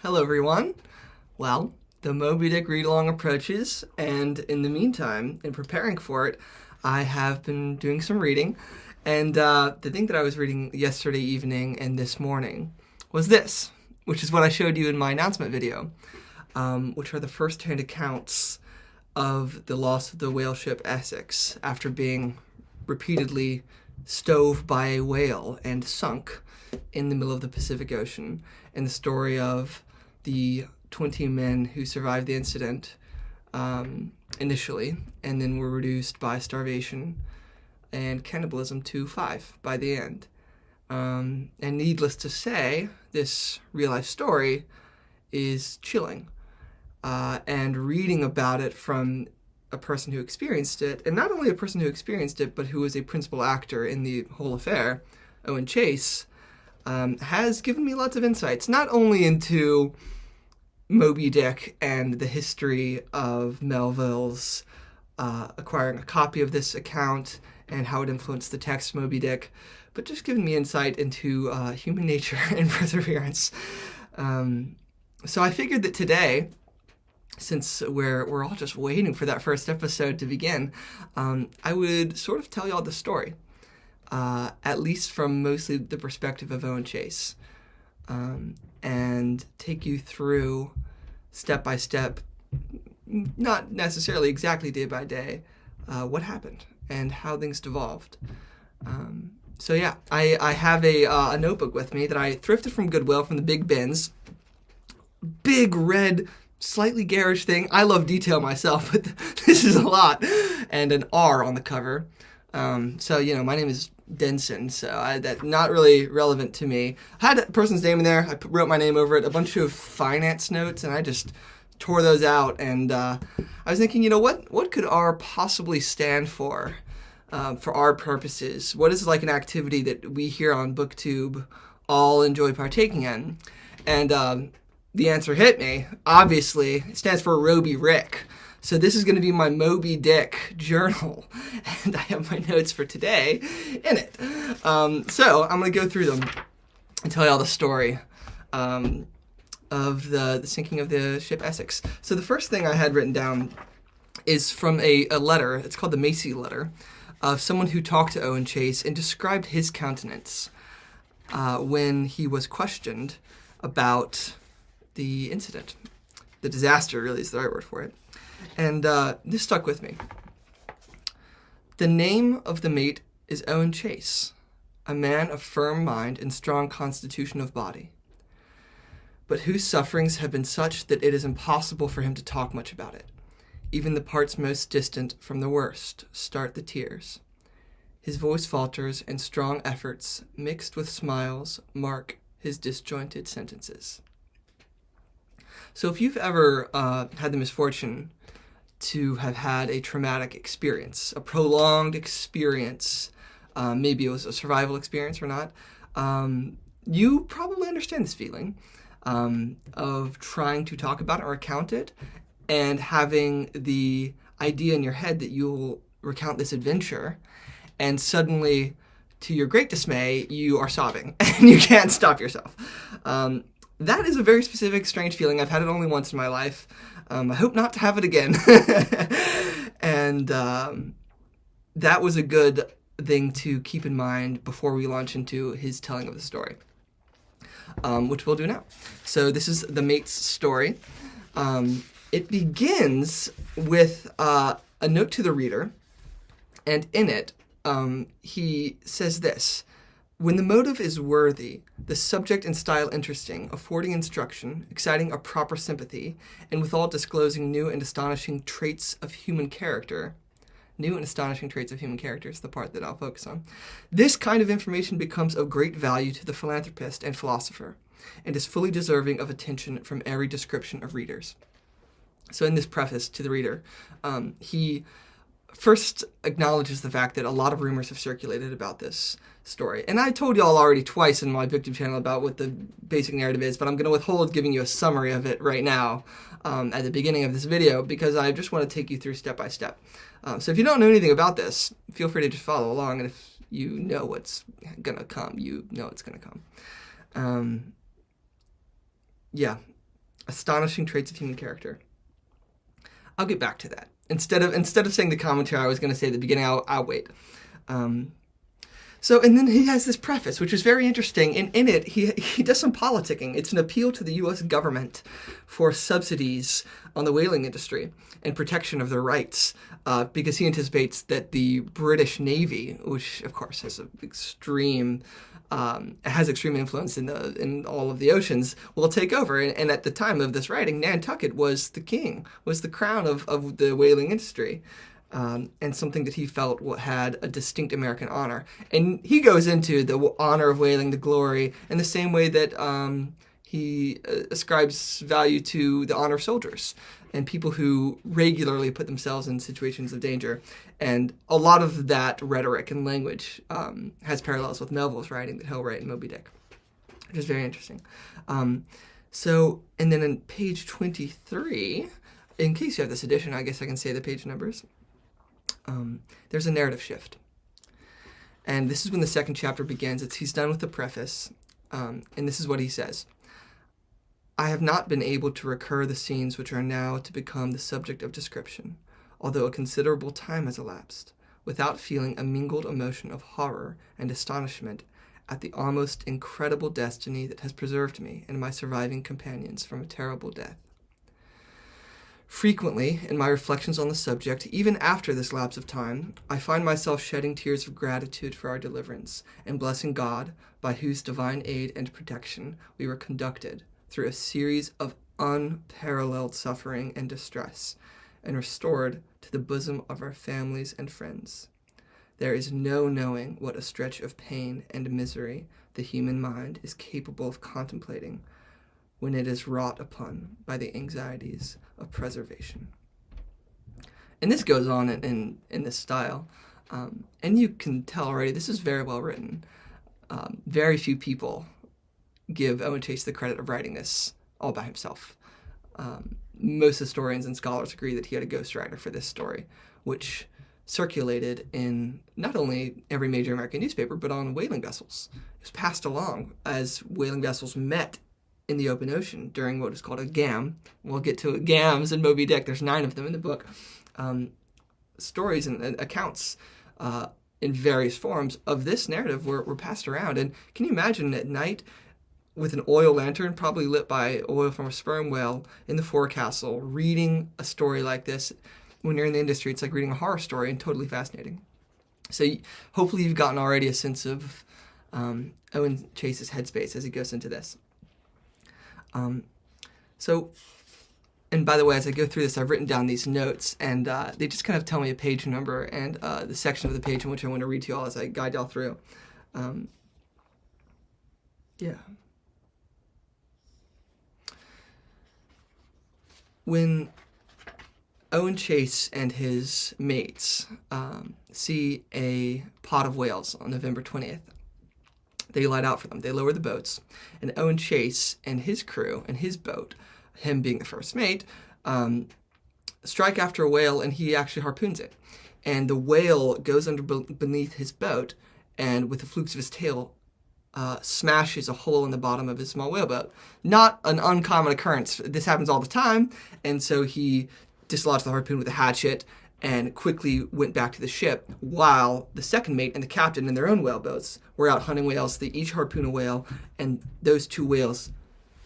Hello, everyone. Well, the Moby Dick read-along approaches, and in the meantime, in preparing for it, I have been doing some reading. And the thing that I was reading yesterday evening and this morning was this, which is what I showed you in my announcement video, which are the first-hand accounts of the loss of the whale ship Essex after being repeatedly stove by a whale and sunk in the middle of the Pacific Ocean, and the story of the 20 men who survived the incident initially and then were reduced by starvation and cannibalism to 5 by the end. And needless to say, this real-life story is chilling. And reading about it from a person who experienced it, and not only a person who experienced it, but who was a principal actor in the whole affair, Owen Chase, has given me lots of insights, not only into Moby Dick and the history of Melville's acquiring a copy of this account and how it influenced the text of Moby Dick, but just given me insight into human nature and perseverance. So I figured that today, since we're all just waiting for that first episode to begin, I would sort of tell y'all the story, at least from mostly the perspective of Owen Chase, and take you through step by step, not necessarily exactly day by day, what happened and how things devolved. So yeah, I have a notebook with me that I thrifted from Goodwill from the big bins. Big red, slightly garish thing. I love detail myself, but this is a lot. And an R on the cover. So, my name is Denson, so that's not really relevant to me. I had a person's name in there. I wrote my name over it. A bunch of finance notes, and I just tore those out. And I was thinking, what could R possibly stand for our purposes? What is like an activity that we here on BookTube all enjoy partaking in? And the answer hit me. Obviously, it stands for Roby Rick. So this is going to be my Moby Dick journal, and I have my notes for today in it. So I'm going to go through them and tell you all the story of the sinking of the ship Essex. So the first thing I had written down is from a letter. It's called the Macy letter, of someone who talked to Owen Chase and described his countenance when he was questioned about the incident. The disaster really is the right word for it. And this stuck with me. The name of the mate is Owen Chase, a man of firm mind and strong constitution of body, but whose sufferings have been such that it is impossible for him to talk much about it. Even the parts most distant from the worst start the tears. His voice falters, and strong efforts, mixed with smiles, mark his disjointed sentences. So if you've ever had the misfortune to have had a traumatic experience, a prolonged experience, maybe it was a survival experience or not, you probably understand this feeling of trying to talk about it or recount it and having the idea in your head that you'll recount this adventure, and suddenly, to your great dismay, you are sobbing and you can't stop yourself. That is a very specific, strange feeling. I've had it only once in my life. I hope not to have it again. And that was a good thing to keep in mind before we launch into his telling of the story, which we'll do now. So this is the mate's story. It begins with a note to the reader, and in it, he says this: when the motive is worthy, the subject and style interesting, affording instruction, exciting a proper sympathy, and withal disclosing new and astonishing traits of human character. New and astonishing traits of human character is the part that I'll focus on. This kind of information becomes of great value to the philanthropist and philosopher, and is fully deserving of attention from every description of readers. So in this preface to the reader, he first acknowledges the fact that a lot of rumors have circulated about this story. And I told y'all already twice in my BookTube channel about what the basic narrative is, but I'm going to withhold giving you a summary of it right now at the beginning of this video, because I just want to take you through step by step. So if you don't know anything about this, feel free to just follow along, and if you know what's going to come, you know it's going to come. Yeah. astonishing traits of human character. I'll get back to that. Instead of saying the commentary, I was going to say at the beginning. I'll wait. And then he has this preface, which is very interesting. And in it, he does some politicking. It's an appeal to the U.S. government for subsidies on the whaling industry and protection of their rights, because he anticipates that the British Navy, which of course has extreme influence in all of the oceans, will take over. And at the time of this writing, Nantucket was the king, was the crown of the whaling industry. And something that he felt had a distinct American honor. And he goes into the honor of whaling, the glory, in the same way that he ascribes value to the honor of soldiers and people who regularly put themselves in situations of danger. And a lot of that rhetoric and language has parallels with Melville's writing that he'll write in Moby Dick, which is very interesting. And then in page 23, in case you have this edition, I guess I can say the page numbers. There's a narrative shift. And this is when the second chapter begins. He's done with the preface, and this is what he says. I have not been able to recur the scenes which are now to become the subject of description, although a considerable time has elapsed, without feeling a mingled emotion of horror and astonishment at the almost incredible destiny that has preserved me and my surviving companions from a terrible death. Frequently, in my reflections on the subject, even after this lapse of time, I find myself shedding tears of gratitude for our deliverance, and blessing God, by whose divine aid and protection we were conducted through a series of unparalleled suffering and distress, and restored to the bosom of our families and friends. There is no knowing what a stretch of pain and misery the human mind is capable of contemplating when it is wrought upon by the anxieties of preservation. And this goes on in this style. And you can tell already, this is very well written. Very few people give Owen Chase the credit of writing this all by himself. Most historians and scholars agree that he had a ghostwriter for this story, which circulated in not only every major American newspaper, but on whaling vessels. It was passed along as whaling vessels met in the open ocean during what is called a gam. We'll get to gams in Moby Dick. There's 9 of them in the book. Stories and accounts in various forms of this narrative were passed around. And can you imagine at night with an oil lantern, probably lit by oil from a sperm whale, in the forecastle, reading a story like this? When you're in the industry, it's like reading a horror story and totally fascinating. So hopefully you've gotten already a sense of Owen Chase's headspace as he goes into this. And by the way, as I go through this, I've written down these notes, and they just kind of tell me a page number and the section of the page in which I want to read to you all as I guide y'all through. When Owen Chase and his mates see a pod of whales on November 20th, they light out for them. They lower the boats, and Owen Chase and his crew and his boat, him being the first mate, strike after a whale, and he actually harpoons it. And the whale goes beneath his boat, and with the flukes of his tail, smashes a hole in the bottom of his small whaleboat. Not an uncommon occurrence. This happens all the time, and so he dislodged the harpoon with a hatchet and quickly went back to the ship, while the second mate and the captain in their own whaleboats were out hunting whales. They each harpoon a whale, and those 2 whales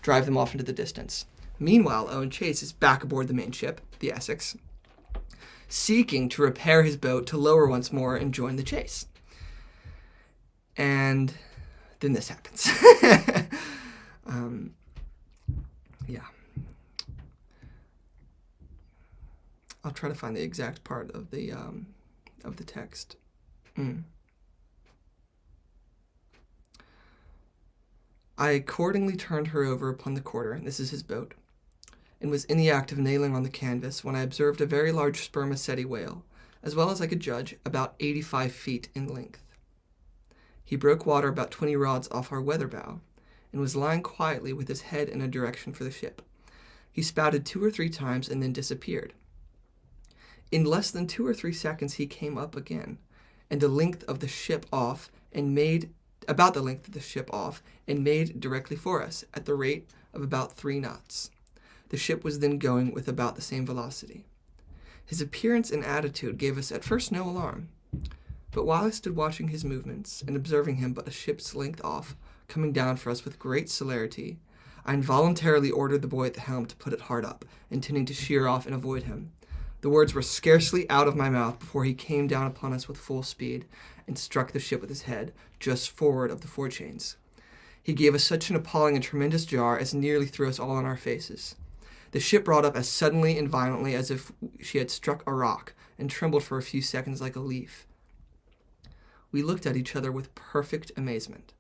drive them off into the distance. Meanwhile, Owen Chase is back aboard the main ship, the Essex, seeking to repair his boat to lower once more and join the chase. And then this happens. I'll try to find the exact part of the text. I accordingly turned her over upon the quarter, this is his boat, and was in the act of nailing on the canvas when I observed a very large spermaceti whale, as well as I could judge, about 85 feet in length. He broke water about 20 rods off our weather bow, and was lying quietly with his head in a direction for the ship. He spouted 2 or 3 times and then disappeared. In less than 2 or 3 seconds he came up again, and the length of the ship off, and made about the length of the ship off, and made directly for us, at the rate of about 3 knots. The ship was then going with about the same velocity. His appearance and attitude gave us at first no alarm, but while I stood watching his movements and observing him but a ship's length off, coming down for us with great celerity, I involuntarily ordered the boy at the helm to put it hard up, intending to sheer off and avoid him. The words were scarcely out of my mouth before he came down upon us with full speed and struck the ship with his head, just forward of the forechains. He gave us such an appalling and tremendous jar as nearly threw us all on our faces. The ship brought up as suddenly and violently as if she had struck a rock, and trembled for a few seconds like a leaf. We looked at each other with perfect amazement,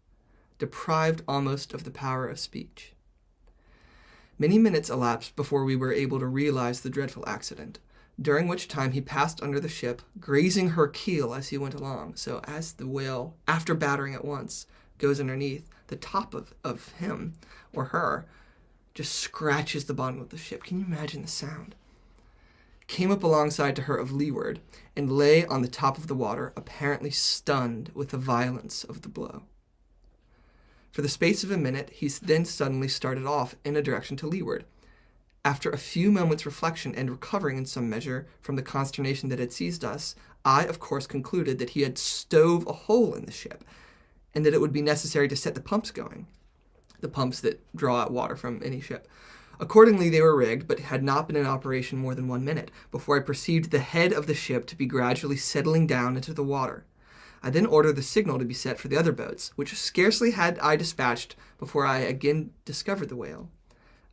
deprived almost of the power of speech. Many minutes elapsed before we were able to realize the dreadful accident, during which time he passed under the ship, grazing her keel as he went along. So as the whale, after battering it once, goes underneath, the top of him or her just scratches the bottom of the ship. Can you imagine the sound? Came up alongside to her of leeward, and lay on the top of the water, apparently stunned with the violence of the blow. For the space of a minute, he then suddenly started off in a direction to leeward. After a few moments' reflection and recovering in some measure from the consternation that had seized us, I, of course, concluded that he had stove a hole in the ship, and that it would be necessary to set the pumps going, the pumps that draw out water from any ship. Accordingly, they were rigged, but had not been in operation more than 1 minute before I perceived the head of the ship to be gradually settling down into the water. I then ordered the signal to be set for the other boats, which scarcely had I dispatched before I again discovered the whale,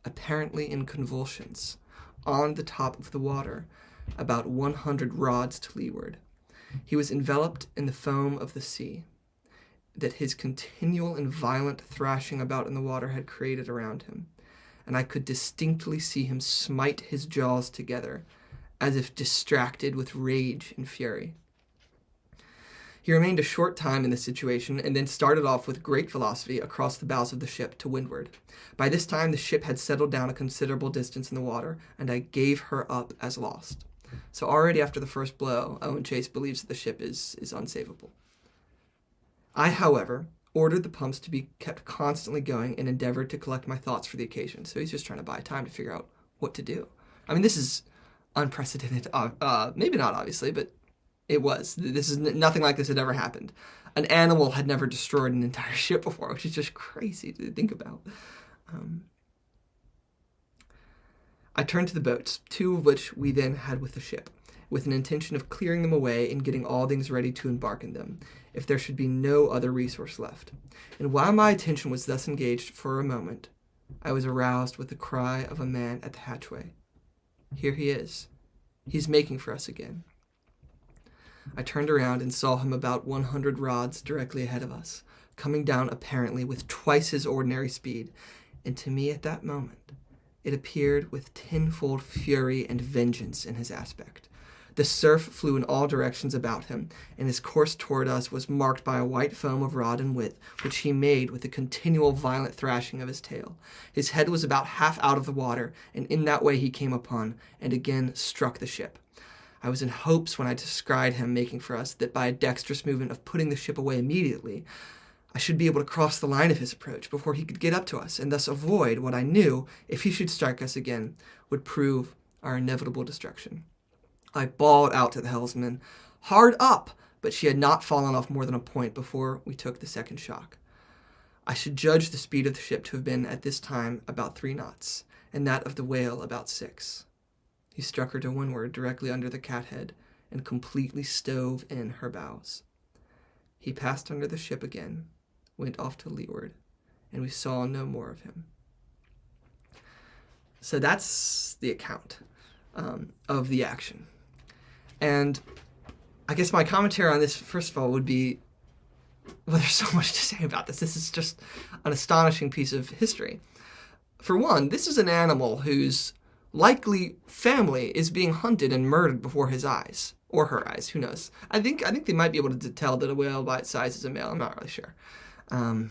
apparently in convulsions, on the top of the water, about 100 rods to leeward. He was enveloped in the foam of the sea that his continual and violent thrashing about in the water had created around him, and I could distinctly see him smite his jaws together, as if distracted with rage and fury. He remained a short time in this situation, and then started off with great velocity across the bows of the ship to windward. By this time the ship had settled down a considerable distance in the water, and I gave her up as lost. So already after the first blow, Owen Chase believes that the ship is unsavable. I, however, ordered the pumps to be kept constantly going and endeavored to collect my thoughts for the occasion. So he's just trying to buy time to figure out what to do. I mean, this is unprecedented. Maybe not, obviously, but it was. This is nothing like this had ever happened. An animal had never destroyed an entire ship before, which is just crazy to think about. I turned to the boats, 2 of which we then had with the ship, with an intention of clearing them away and getting all things ready to embark in them, if there should be no other resource left. And while my attention was thus engaged for a moment, I was aroused with the cry of a man at the hatchway. Here he is. He's making for us again. I turned around and saw him about 100 rods directly ahead of us, coming down apparently with twice his ordinary speed, and to me at that moment it appeared with tenfold fury and vengeance in his aspect. The surf flew in all directions about him, and his course toward us was marked by a white foam of rod and width, which he made with a continual violent thrashing of his tail. His head was about half out of the water, and in that way he came upon, and again struck the ship. I was in hopes when I descried him making for us that by a dexterous movement of putting the ship away immediately, I should be able to cross the line of his approach before he could get up to us, and thus avoid what I knew, if he should strike us again, would prove our inevitable destruction. I bawled out to the helmsman, "Hard up!" but she had not fallen off more than a point before we took the second shock. I should judge the speed of the ship to have been at this time about 3 knots, and that of the whale about 6. He struck her to windward directly under the cathead, and completely stove in her bows. He passed under the ship again, went off to leeward, and we saw no more of him. So that's the account of the action. And I guess my commentary on this, first of all, would be, well, there's so much to say about this. This is just an astonishing piece of history. For one, this is an animal whose likely family is being hunted and murdered before his eyes, or her eyes, who knows. I think they might be able to tell that a whale by its size is a male. I'm not really sure. And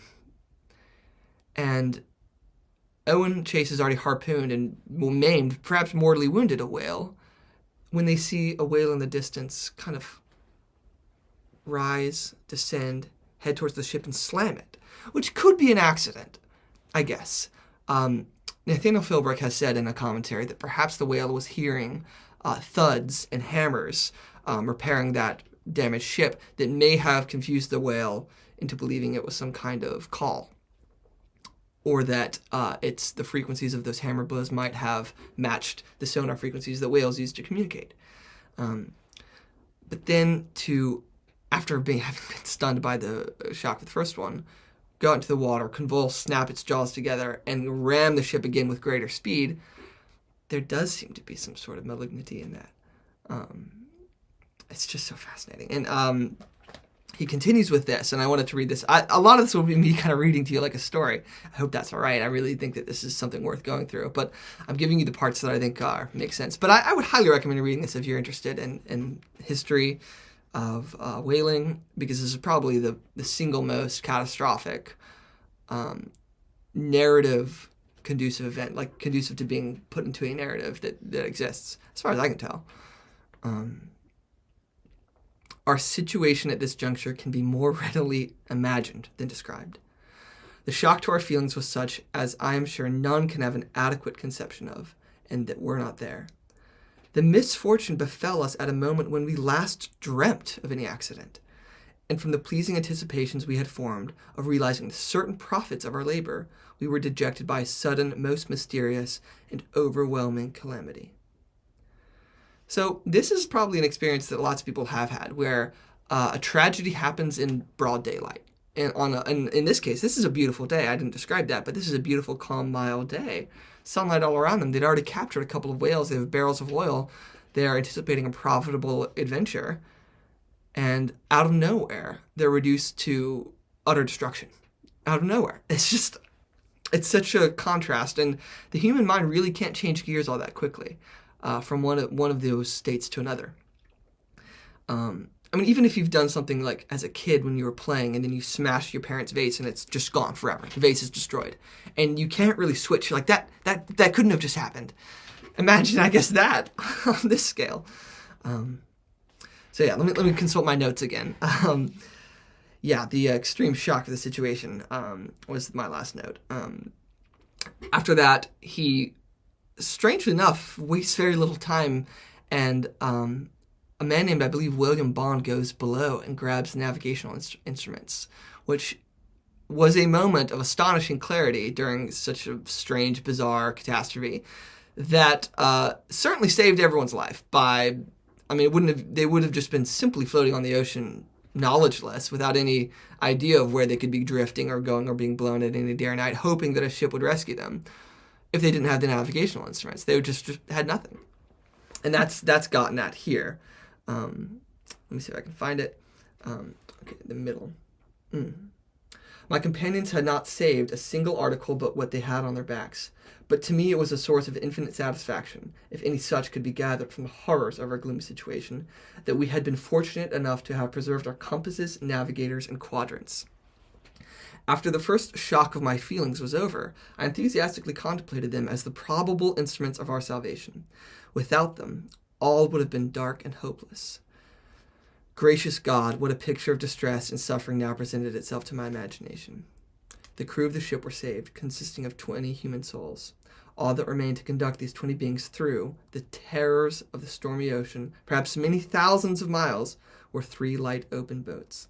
Owen Chase has already harpooned and maimed, perhaps mortally wounded a whale. When they see a whale in the distance kind of rise, descend, head towards the ship and slam it, which could be an accident, I guess. Nathaniel Philbrick has said in a commentary that perhaps the whale was hearing thuds and hammers repairing that damaged ship that may have confused the whale into believing it was some kind of call, or that it's the frequencies of those hammer blows might have matched the sonar frequencies that whales use to communicate. But then after having been stunned by the shock of the first one, go out into the water, convulse, snap its jaws together, and ram the ship again with greater speed, there does seem to be some sort of malignity in that. It's just so fascinating. And he continues with this, and I wanted to read this. A lot of this will be me kind of reading to you like a story. I hope that's all right. I really think that this is something worth going through, but I'm giving you the parts that I think make sense. But I would highly recommend reading this if you're interested in history of whaling, because this is probably the single most catastrophic narrative conducive event, like conducive to being put into a narrative that exists, as far as I can tell. Our situation at this juncture can be more readily imagined than described. The shock to our feelings was such as I am sure none can have an adequate conception of, and that we're not there. The misfortune befell us at a moment when we last dreamt of any accident, and from the pleasing anticipations we had formed of realizing the certain profits of our labor, we were dejected by a sudden, most mysterious, and overwhelming calamity. So this is probably an experience that lots of people have had, where a tragedy happens in broad daylight. And in this case, this is a beautiful day. I didn't describe that, but this is a beautiful, calm, mild day. Sunlight all around them. They'd already captured a couple of whales. They have barrels of oil. They are anticipating a profitable adventure. And out of nowhere, they're reduced to utter destruction. Out of nowhere. It's such a contrast. And the human mind really can't change gears all that quickly. From one of those states to another. I mean, even if you've done something like as a kid when you were playing and then you smash your parents' vase and it's just gone forever. The vase is destroyed. And you can't really switch. You're like, that couldn't have just happened. Imagine, I guess, that on this scale. So yeah, let me consult my notes again. The extreme shock of the situation was my last note. After that, he, strangely enough, wastes very little time, and a man named, I believe, William Bond goes below and grabs the navigational instruments, which was a moment of astonishing clarity during such a strange, bizarre catastrophe that certainly saved everyone's life. They would have just been simply floating on the ocean, knowledgeless, without any idea of where they could be drifting or going or being blown at any day or night, hoping that a ship would rescue them. If they didn't have the navigational instruments, they would just had nothing. And that's gotten at here. Let me see if I can find it. Okay, the middle. My companions had not saved a single article but what they had on their backs. But to me it was a source of infinite satisfaction, if any such could be gathered from the horrors of our gloomy situation, that we had been fortunate enough to have preserved our compasses, navigators, and quadrants. After the first shock of my feelings was over, I enthusiastically contemplated them as the probable instruments of our salvation. Without them, all would have been dark and hopeless. Gracious God, what a picture of distress and suffering now presented itself to my imagination. The crew of the ship were saved, consisting of 20 human souls. All that remained to conduct these 20 beings through the terrors of the stormy ocean, perhaps many thousands of miles, were 3 light open boats.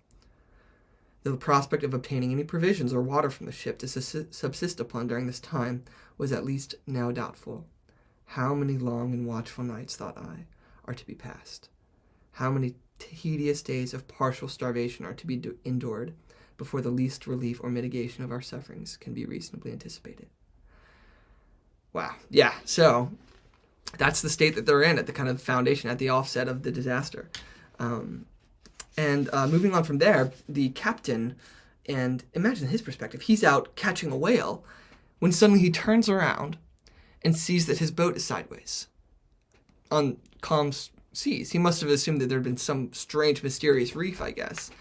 The prospect of obtaining any provisions or water from the ship to subsist upon during this time was at least now doubtful. How many long and watchful nights, thought I, are to be passed? How many tedious days of partial starvation are to be endured before the least relief or mitigation of our sufferings can be reasonably anticipated? Wow. Yeah, so that's the state that they're in at the kind of foundation, at the offset of the disaster. Moving on from there, the captain, and imagine his perspective, he's out catching a whale when suddenly he turns around and sees that his boat is sideways on calm seas. He must have assumed that there had been some strange, mysterious reef, I guess.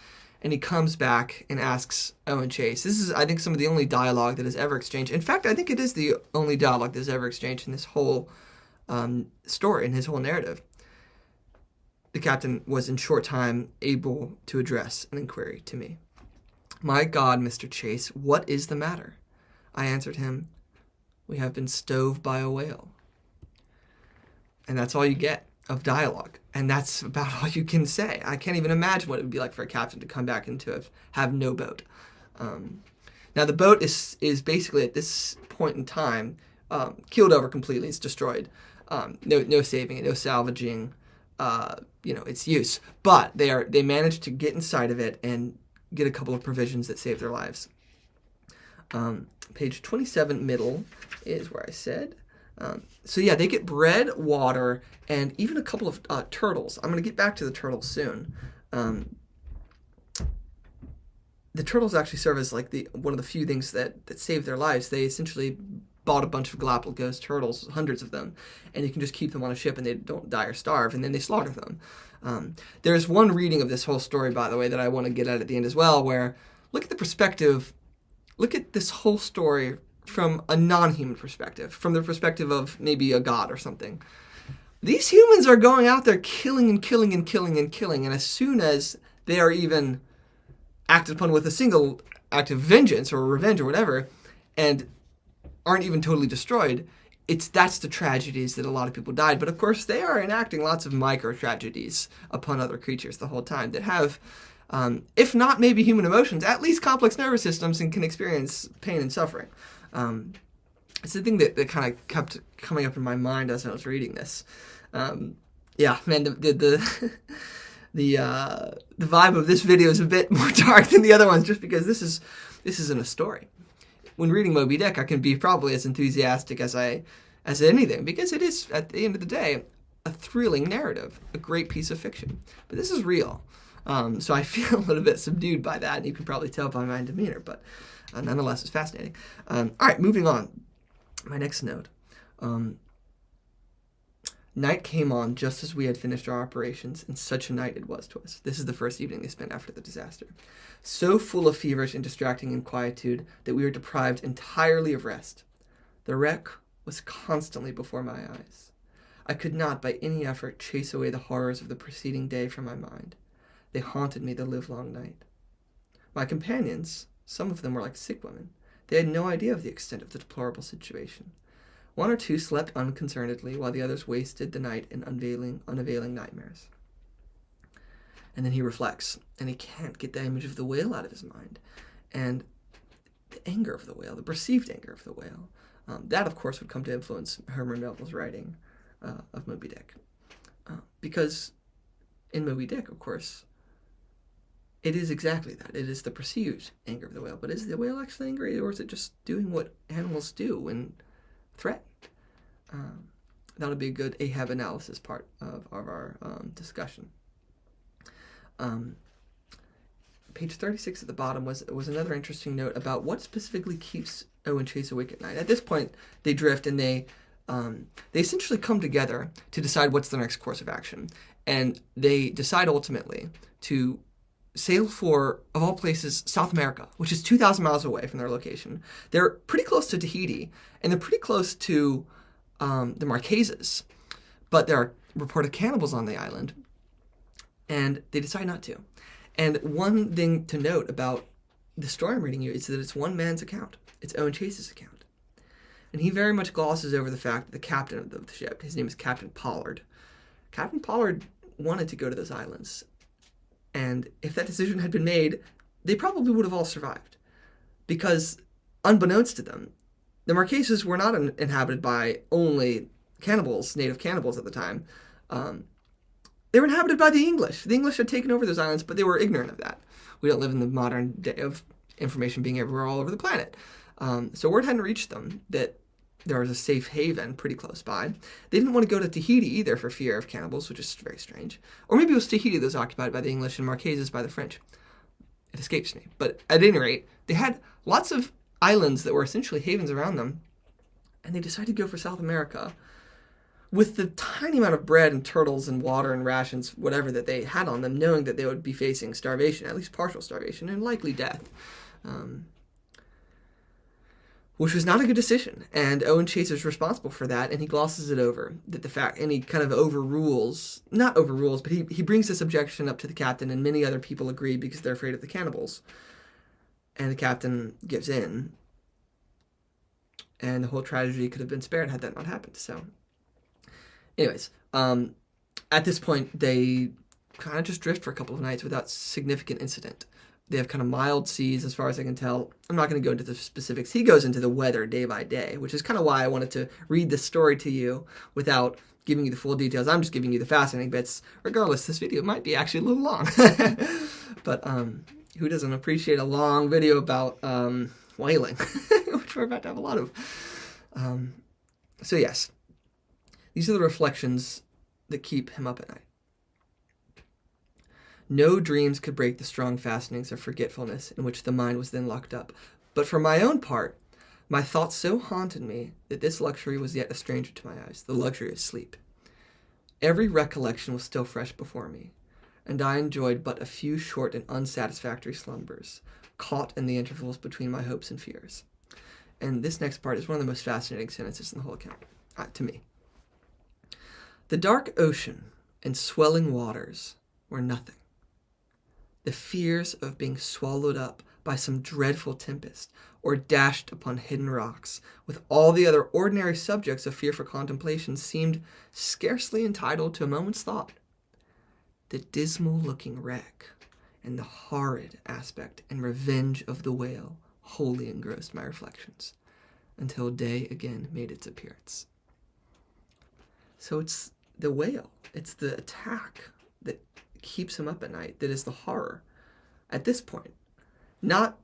And he comes back and asks Owen Chase. This is, I think, some of the only dialogue that is ever exchanged. In fact, I think it is the only dialogue that is ever exchanged in this whole story, in his whole narrative. The captain was in short time able to address an inquiry to me. "My God, Mr. Chase, what is the matter?" I answered him, We have been stove by a whale. And that's all you get of dialogue. And that's about all you can say. I can't even imagine what it would be like for a captain to come back and to have no boat. Now, the boat is basically, at this point in time, keeled over completely. It's destroyed. No saving it, no salvaging, its use. But they managed to get inside of it and get a couple of provisions that saved their lives. Page 27, middle, is where I said. So yeah, they get bread, water, and even a couple of turtles. I'm going to get back to the turtles soon. The turtles actually serve as like one of the few things that save their lives. They essentially bought a bunch of Galapagos turtles, hundreds of them, and you can just keep them on a ship and they don't die or starve, and then they slaughter them. There's one reading of this whole story, by the way, that I want to get at the end as well, where look at this whole story from a non-human perspective, from the perspective of maybe a god or something. These humans are going out there killing and killing and killing and killing, and as soon as they are even acted upon with a single act of vengeance or revenge or whatever, and aren't even totally destroyed, that's the tragedies that a lot of people died. But of course, they are enacting lots of micro tragedies upon other creatures the whole time that have, if not maybe human emotions, at least complex nervous systems and can experience pain and suffering. It's the thing that kind of kept coming up in my mind as I was reading this. The vibe of this video is a bit more dark than the other ones, just because this isn't a story. When reading Moby Dick, I can be probably as enthusiastic as anything, because it is, at the end of the day, a thrilling narrative, a great piece of fiction. But this is real, so I feel a little bit subdued by that, and you can probably tell by my demeanor. But nonetheless, it's fascinating. All right, moving on. My next note. Night came on just as we had finished our operations, and such a night it was to us. This is the first evening they spent after the disaster. So full of feverish and distracting inquietude that we were deprived entirely of rest. The wreck was constantly before my eyes. I could not, by any effort, chase away the horrors of the preceding day from my mind. They haunted me the livelong night. My companions, some of them were like sick women. They had no idea of the extent of the deplorable situation. One or two slept unconcernedly, while the others wasted the night in unavailing nightmares. And then he reflects, and he can't get the image of the whale out of his mind. And the anger of the whale, the perceived anger of the whale, that, of course, would come to influence Herman Melville's writing of Moby Dick. Because in Moby Dick, of course, it is exactly that. It is the perceived anger of the whale. But is the whale actually angry, or is it just doing what animals do when threatened? That'll be a good Ahab analysis part of our discussion. Page 36 at the bottom was another interesting note about what specifically keeps Owen Chase awake at night. At this point, they drift and they essentially come together to decide what's the next course of action. And they decide ultimately to sail for, of all places, South America, which is 2,000 miles away from their location. They're pretty close to Tahiti, and they're pretty close to the Marquesas, but there are reported cannibals on the island, and they decide not to. And one thing to note about the story I'm reading you is that it's one man's account. It's Owen Chase's account. And he very much glosses over the fact that the captain of the ship, his name is Captain Pollard. Captain Pollard wanted to go to those islands. And if that decision had been made, they probably would have all survived. Because, unbeknownst to them, the Marquesas were not inhabited by only cannibals, native cannibals at the time. They were inhabited by the English. The English had taken over those islands, but they were ignorant of that. We don't live in the modern day of information being everywhere all over the planet. So word hadn't reached them that there was a safe haven pretty close by. They didn't want to go to Tahiti either for fear of cannibals, which is very strange. Or maybe it was Tahiti that was occupied by the English and Marquesas by the French. It escapes me. But at any rate, they had lots of islands that were essentially havens around them, and they decided to go for South America with the tiny amount of bread and turtles and water and rations, whatever that they had on them, knowing that they would be facing starvation, at least partial starvation, and likely death. Which was not a good decision, and Owen Chase is responsible for that, and he glosses it over, and he kind of not overrules, but he brings this objection up to the captain, and many other people agree because they're afraid of the cannibals. And the captain gives in. and the whole tragedy could have been spared had that not happened. So, anyways, at this point, they kind of just drift for a couple of nights without significant incident. They have kind of mild seas as far as I can tell. I'm not going to go into the specifics. He goes into the weather day by day, which is kind of why I wanted to read this story to you without giving you the full details. I'm just giving you the fascinating bits. Regardless, this video might be actually a little long. But who doesn't appreciate a long video about whaling, which we're about to have a lot of. So yes, these are the reflections that keep him up at night. No dreams could break the strong fastenings of forgetfulness in which the mind was then locked up. But for my own part, my thoughts so haunted me that this luxury was yet a stranger to my eyes, the luxury of sleep. Every recollection was still fresh before me, and I enjoyed but a few short and unsatisfactory slumbers, caught in the intervals between my hopes and fears. And this next part is one of the most fascinating sentences in the whole account, to me. The dark ocean and swelling waters were nothing. The fears of being swallowed up by some dreadful tempest, or dashed upon hidden rocks, with all the other ordinary subjects of fear for contemplation, seemed scarcely entitled to a moment's thought. The dismal-looking wreck, and the horrid aspect and revenge of the whale wholly engrossed my reflections, until day again made its appearance. So it's the whale, it's the attack that keeps him up at night, that is the horror at this point. Not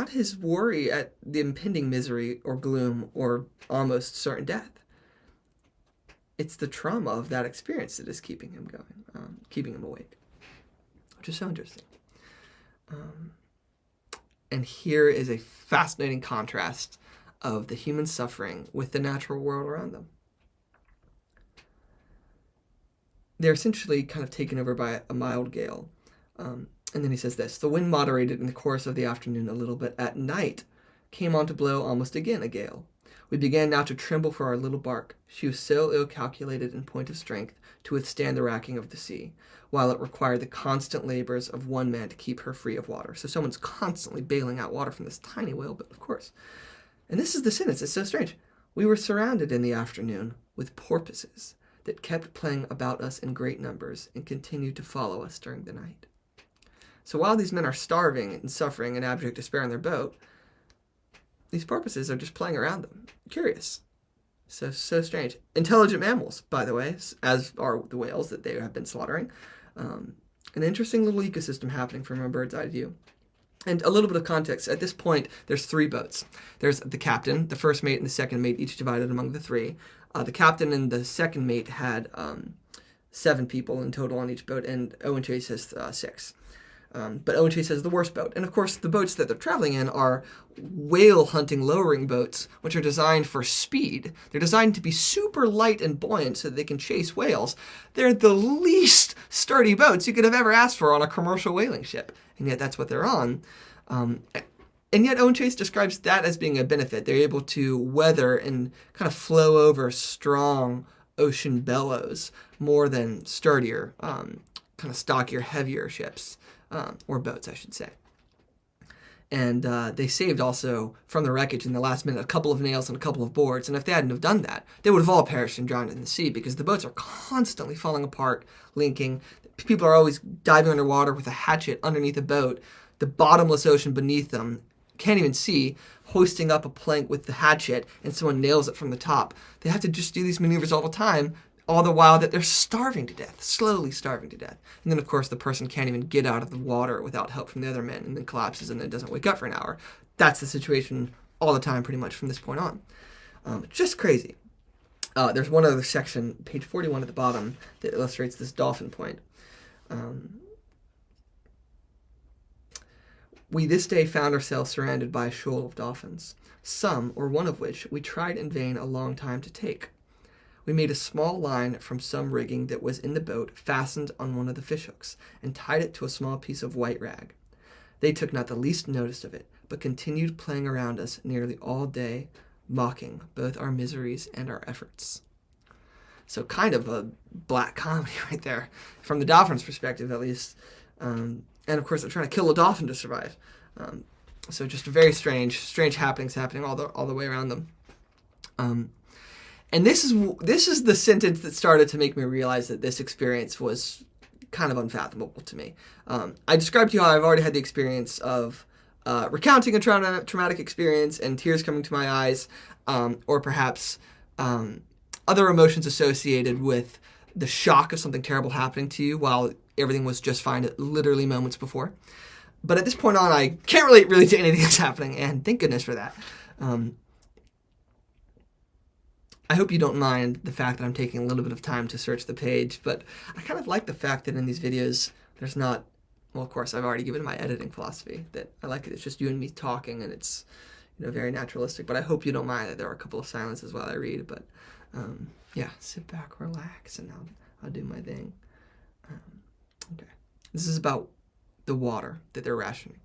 his worry at the impending misery or gloom or almost certain death. It's the trauma of that experience that is keeping him going, keeping him awake, which is so interesting. And here is a fascinating contrast of the human suffering with the natural world around them. They're essentially kind of taken over by a mild gale. And then he says this: the wind moderated in the course of the afternoon a little, but at night came on to blow almost again a gale. We began now to tremble for our little bark. She was so ill calculated in point of strength to withstand the racking of the sea, while it required the constant labors of one man to keep her free of water. So someone's constantly bailing out water from this tiny whale, but of course. And this is the sentence. It's so strange. We were surrounded in the afternoon with porpoises that kept playing about us in great numbers and continued to follow us during the night. So while these men are starving and suffering in abject despair in their boat, these porpoises are just playing around them. Curious. So strange. Intelligent mammals, by the way, as are the whales that they have been slaughtering. An interesting little ecosystem happening from a bird's eye view. And a little bit of context. At this point, there's 3 boats. There's the captain, the first mate, and the second mate, each divided among the 3. The captain and the second mate had 7 people in total on each boat, and Owen Chase has 6. But Owen Chase has the worst boat. And of course, the boats that they're traveling in are whale hunting lowering boats, which are designed for speed. They're designed to be super light and buoyant so that they can chase whales. They're the least sturdy boats you could have ever asked for on a commercial whaling ship. And yet that's what they're on. And yet Owen Chase describes that as being a benefit. They're able to weather and kind of flow over strong ocean bellows more than sturdier, kind of stockier, heavier ships, or boats, I should say. And they saved also from the wreckage in the last minute a couple of nails and a couple of boards. And if they hadn't have done that, they would have all perished and drowned in the sea, because the boats are constantly falling apart, linking. People are always diving underwater with a hatchet underneath a boat. The bottomless ocean beneath them can't even see, hoisting up a plank with the hatchet, and someone nails it from the top. They have to just do these maneuvers all the time, all the while that they're starving to death, slowly starving to death. And then, of course, the person can't even get out of the water without help from the other men, and then collapses and then doesn't wake up for an hour. That's the situation all the time, pretty much, from this point on. Just crazy. There's one other section, page 41 at the bottom, that illustrates this dolphin point. We this day found ourselves surrounded by a shoal of dolphins, some, or one of which, we tried in vain a long time to take. We made a small line from some rigging that was in the boat, fastened on one of the fishhooks, and tied it to a small piece of white rag. They took not the least notice of it, but continued playing around us nearly all day, mocking both our miseries and our efforts. So kind of a black comedy right there, from the dolphin's perspective at least. And of course, they're trying to kill a dolphin to survive. So just very strange happenings happening all the way around them. And this is the sentence that started to make me realize that this experience was kind of unfathomable to me. I described to you how I've already had the experience of recounting a traumatic experience and tears coming to my eyes, or perhaps other emotions associated with the shock of something terrible happening to you while everything was just fine literally moments before. But at this point on, I can't relate really to anything that's happening, and thank goodness for that. I hope you don't mind the fact that I'm taking a little bit of time to search the page, but I kind of like the fact that in these videos, there's not, well, of course, I've already given my editing philosophy, that I like it. It's just you and me talking, and it's, very naturalistic, but I hope you don't mind that there are a couple of silences while I read, but yeah, sit back, relax, and I'll do my thing. Okay. This is about the water that they're rationing.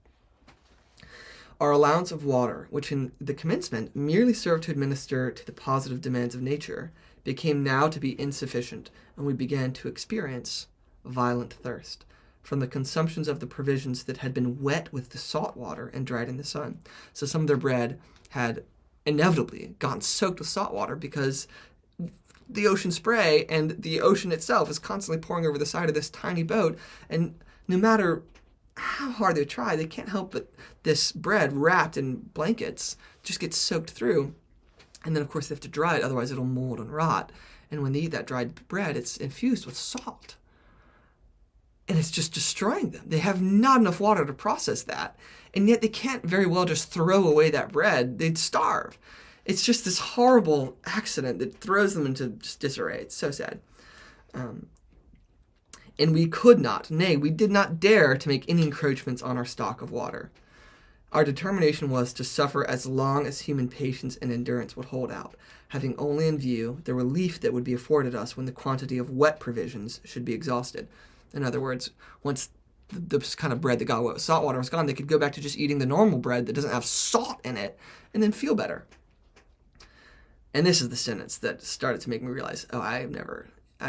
Our allowance of water, which in the commencement merely served to administer to the positive demands of nature, became now to be insufficient, and we began to experience violent thirst from the consumptions of the provisions that had been wet with the salt water and dried in the sun. So some of their bread had inevitably gotten soaked with salt water because the ocean spray and the ocean itself is constantly pouring over the side of this tiny boat, and no matter how hard they try, they can't help but this bread wrapped in blankets just gets soaked through. And then, of course, they have to dry it, otherwise it'll mold and rot. And when they eat that dried bread, it's infused with salt. And it's just destroying them. They have not enough water to process that. And yet they can't very well just throw away that bread. They'd starve. It's just this horrible accident that throws them into just disarray. It's so sad. And we could not, nay, we did not dare to make any encroachments on our stock of water. Our determination was to suffer as long as human patience and endurance would hold out, having only in view the relief that would be afforded us when the quantity of wet provisions should be exhausted. In other words, once the kind of bread that got wet with salt water was gone, they could go back to just eating the normal bread that doesn't have salt in it and then feel better. And this is the sentence that started to make me realize, I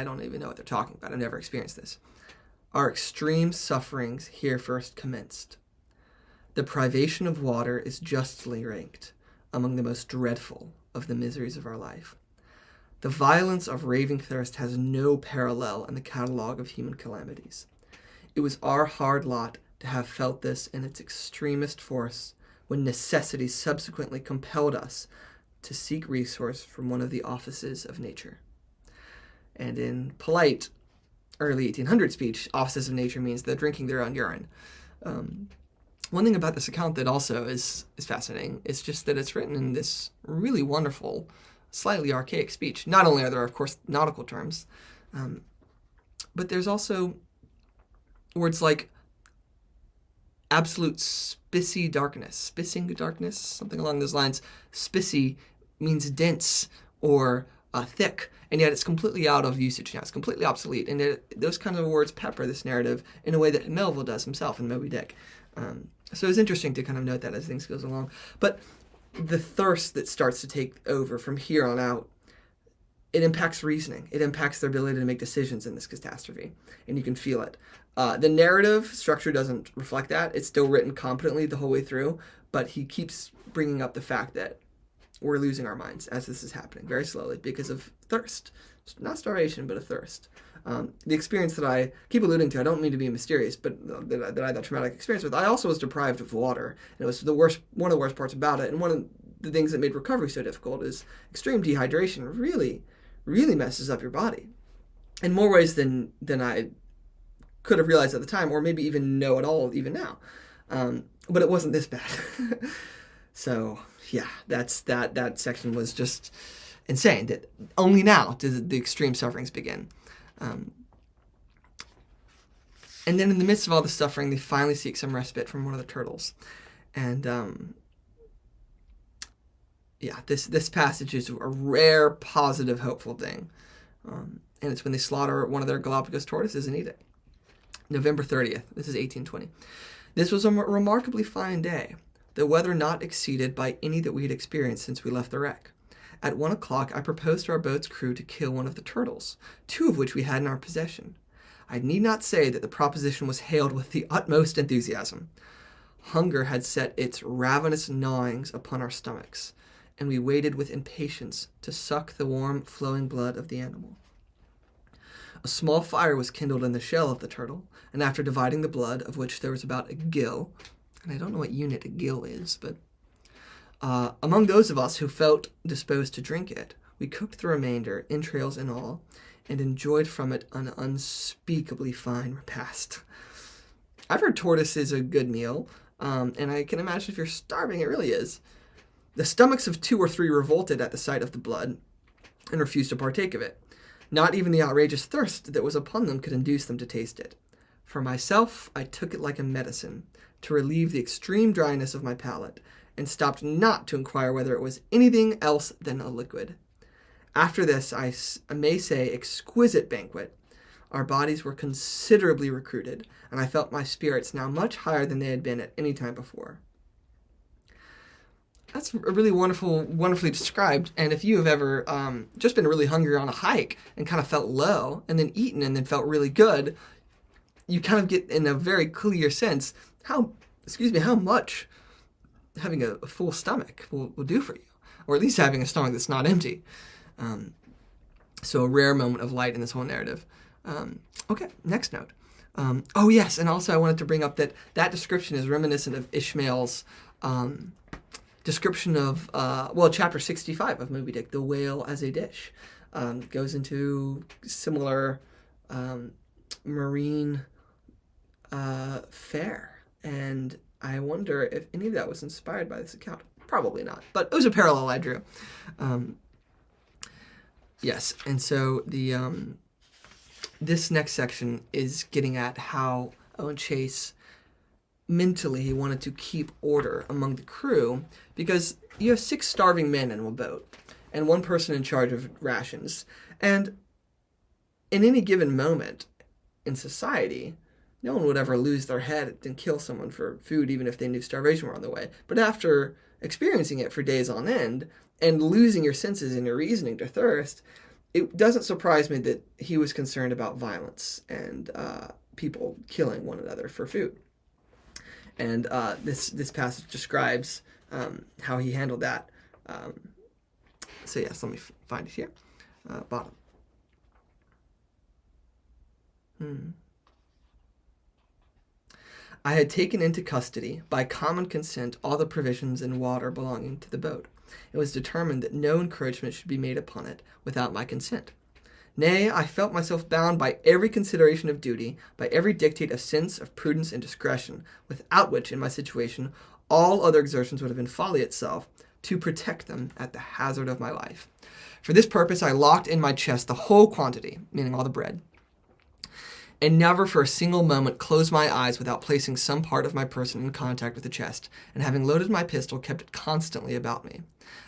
don't even know what they're talking about. I've never experienced this. Our extreme sufferings here first commenced. The privation of water is justly ranked among the most dreadful of the miseries of our life. The violence of raving thirst has no parallel in the catalogue of human calamities. It was our hard lot to have felt this in its extremest force when necessity subsequently compelled us to seek resource from one of the offices of nature. And in polite early 1800 speech, offices of nature means they're drinking their own urine. One thing about this account that also is fascinating is just that it's written in this really wonderful, slightly archaic speech. Not only are there, of course, nautical terms, but there's also words like absolute spissy darkness, spissing darkness, something along those lines. Spissy means dense or thick, and yet it's completely out of usage now. It's completely obsolete, and those kinds of words pepper this narrative in a way that Melville does himself in Moby Dick. So it's interesting to kind of note that as things goes along. But the thirst that starts to take over from here on out, it impacts reasoning. It impacts their ability to make decisions in this catastrophe, and you can feel it. The narrative structure doesn't reflect that. It's still written competently the whole way through, but he keeps bringing up the fact that we're losing our minds as this is happening very slowly because of thirst. Not starvation, but a thirst. The experience that I keep alluding to, I don't mean to be mysterious, but that I had that traumatic experience with, I also was deprived of water. And it was one of the worst parts about it. And one of the things that made recovery so difficult is extreme dehydration really, really messes up your body in more ways than I could have realized at the time, or maybe even know at all even now. But it wasn't this bad. So yeah, that section was just insane. That only now did the extreme sufferings begin. And then in the midst of all the suffering, they finally seek some respite from one of the turtles. And this passage is a rare, positive, hopeful thing. And it's when they slaughter one of their Galapagos tortoises and eat it. November 30th. This is 1820. This was a remarkably fine day, the weather not exceeded by any that we had experienced since we left the wreck. At 1 o'clock, I proposed to our boat's crew to kill one of the turtles, 2 of which we had in our possession. I need not say that the proposition was hailed with the utmost enthusiasm. Hunger had set its ravenous gnawings upon our stomachs, and we waited with impatience to suck the warm, flowing blood of the animal. A small fire was kindled in the shell of the turtle, and after dividing the blood, of which there was about a gill, and I don't know what unit a gill is, but among those of us who felt disposed to drink it, we cooked the remainder, entrails and all, and enjoyed from it an unspeakably fine repast. I've heard tortoise is a good meal, and I can imagine if you're starving, it really is. The stomachs of 2 or 3 revolted at the sight of the blood and refused to partake of it. Not even the outrageous thirst that was upon them could induce them to taste it. For myself, I took it like a medicine to relieve the extreme dryness of my palate, and stopped not to inquire whether it was anything else than a liquid. After this, I may say, exquisite banquet, our bodies were considerably recruited, and I felt my spirits now much higher than they had been at any time before. That's really wonderfully described. And if you have ever just been really hungry on a hike and kind of felt low, and then eaten and then felt really good, you kind of get in a very clear sense how much having a full stomach will do for you, or at least having a stomach that's not empty. So a rare moment of light in this whole narrative. Okay, next note. Oh yes, and also I wanted to bring up that description is reminiscent of Ishmael's description of, chapter 65 of Moby Dick, the whale as a dish. Goes into similar marine fare, and I wonder if any of that was inspired by this account. Probably not, but it was a parallel I drew. Yes, and so the this next section is getting at how Owen Chase mentally he wanted to keep order among the crew, because you have 6 starving men in a boat and 1 person in charge of rations, and in any given moment in society, no one would ever lose their head and kill someone for food, even if they knew starvation were on the way. But after experiencing it for days on end and losing your senses and your reasoning to thirst, it doesn't surprise me that he was concerned about violence and people killing one another for food. And this passage describes how he handled that. So yes, let me find it here. Bottom. I had taken into custody, by common consent, all the provisions and water belonging to the boat. It was determined that no encroachment should be made upon it without my consent. Nay, I felt myself bound by every consideration of duty, by every dictate of sense, of prudence, and discretion, without which, in my situation, all other exertions would have been folly itself, to protect them at the hazard of my life. For this purpose I locked in my chest the whole quantity, meaning all the bread, and never for a single moment closed my eyes without placing some part of my person in contact with the chest, and having loaded my pistol, kept it constantly about me.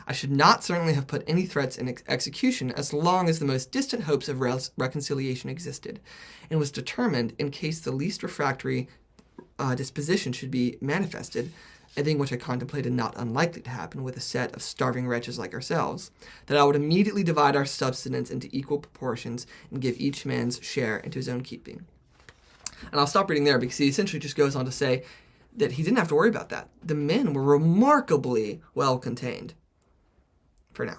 I should not certainly have put any threats in execution as long as the most distant hopes of reconciliation existed, and was determined, in case the least refractory disposition should be manifested, a thing which I contemplated not unlikely to happen with a set of starving wretches like ourselves, that I would immediately divide our subsistence into equal proportions and give each man's share into his own keeping. And I'll stop reading there because he essentially just goes on to say that he didn't have to worry about that. The men were remarkably well contained for now.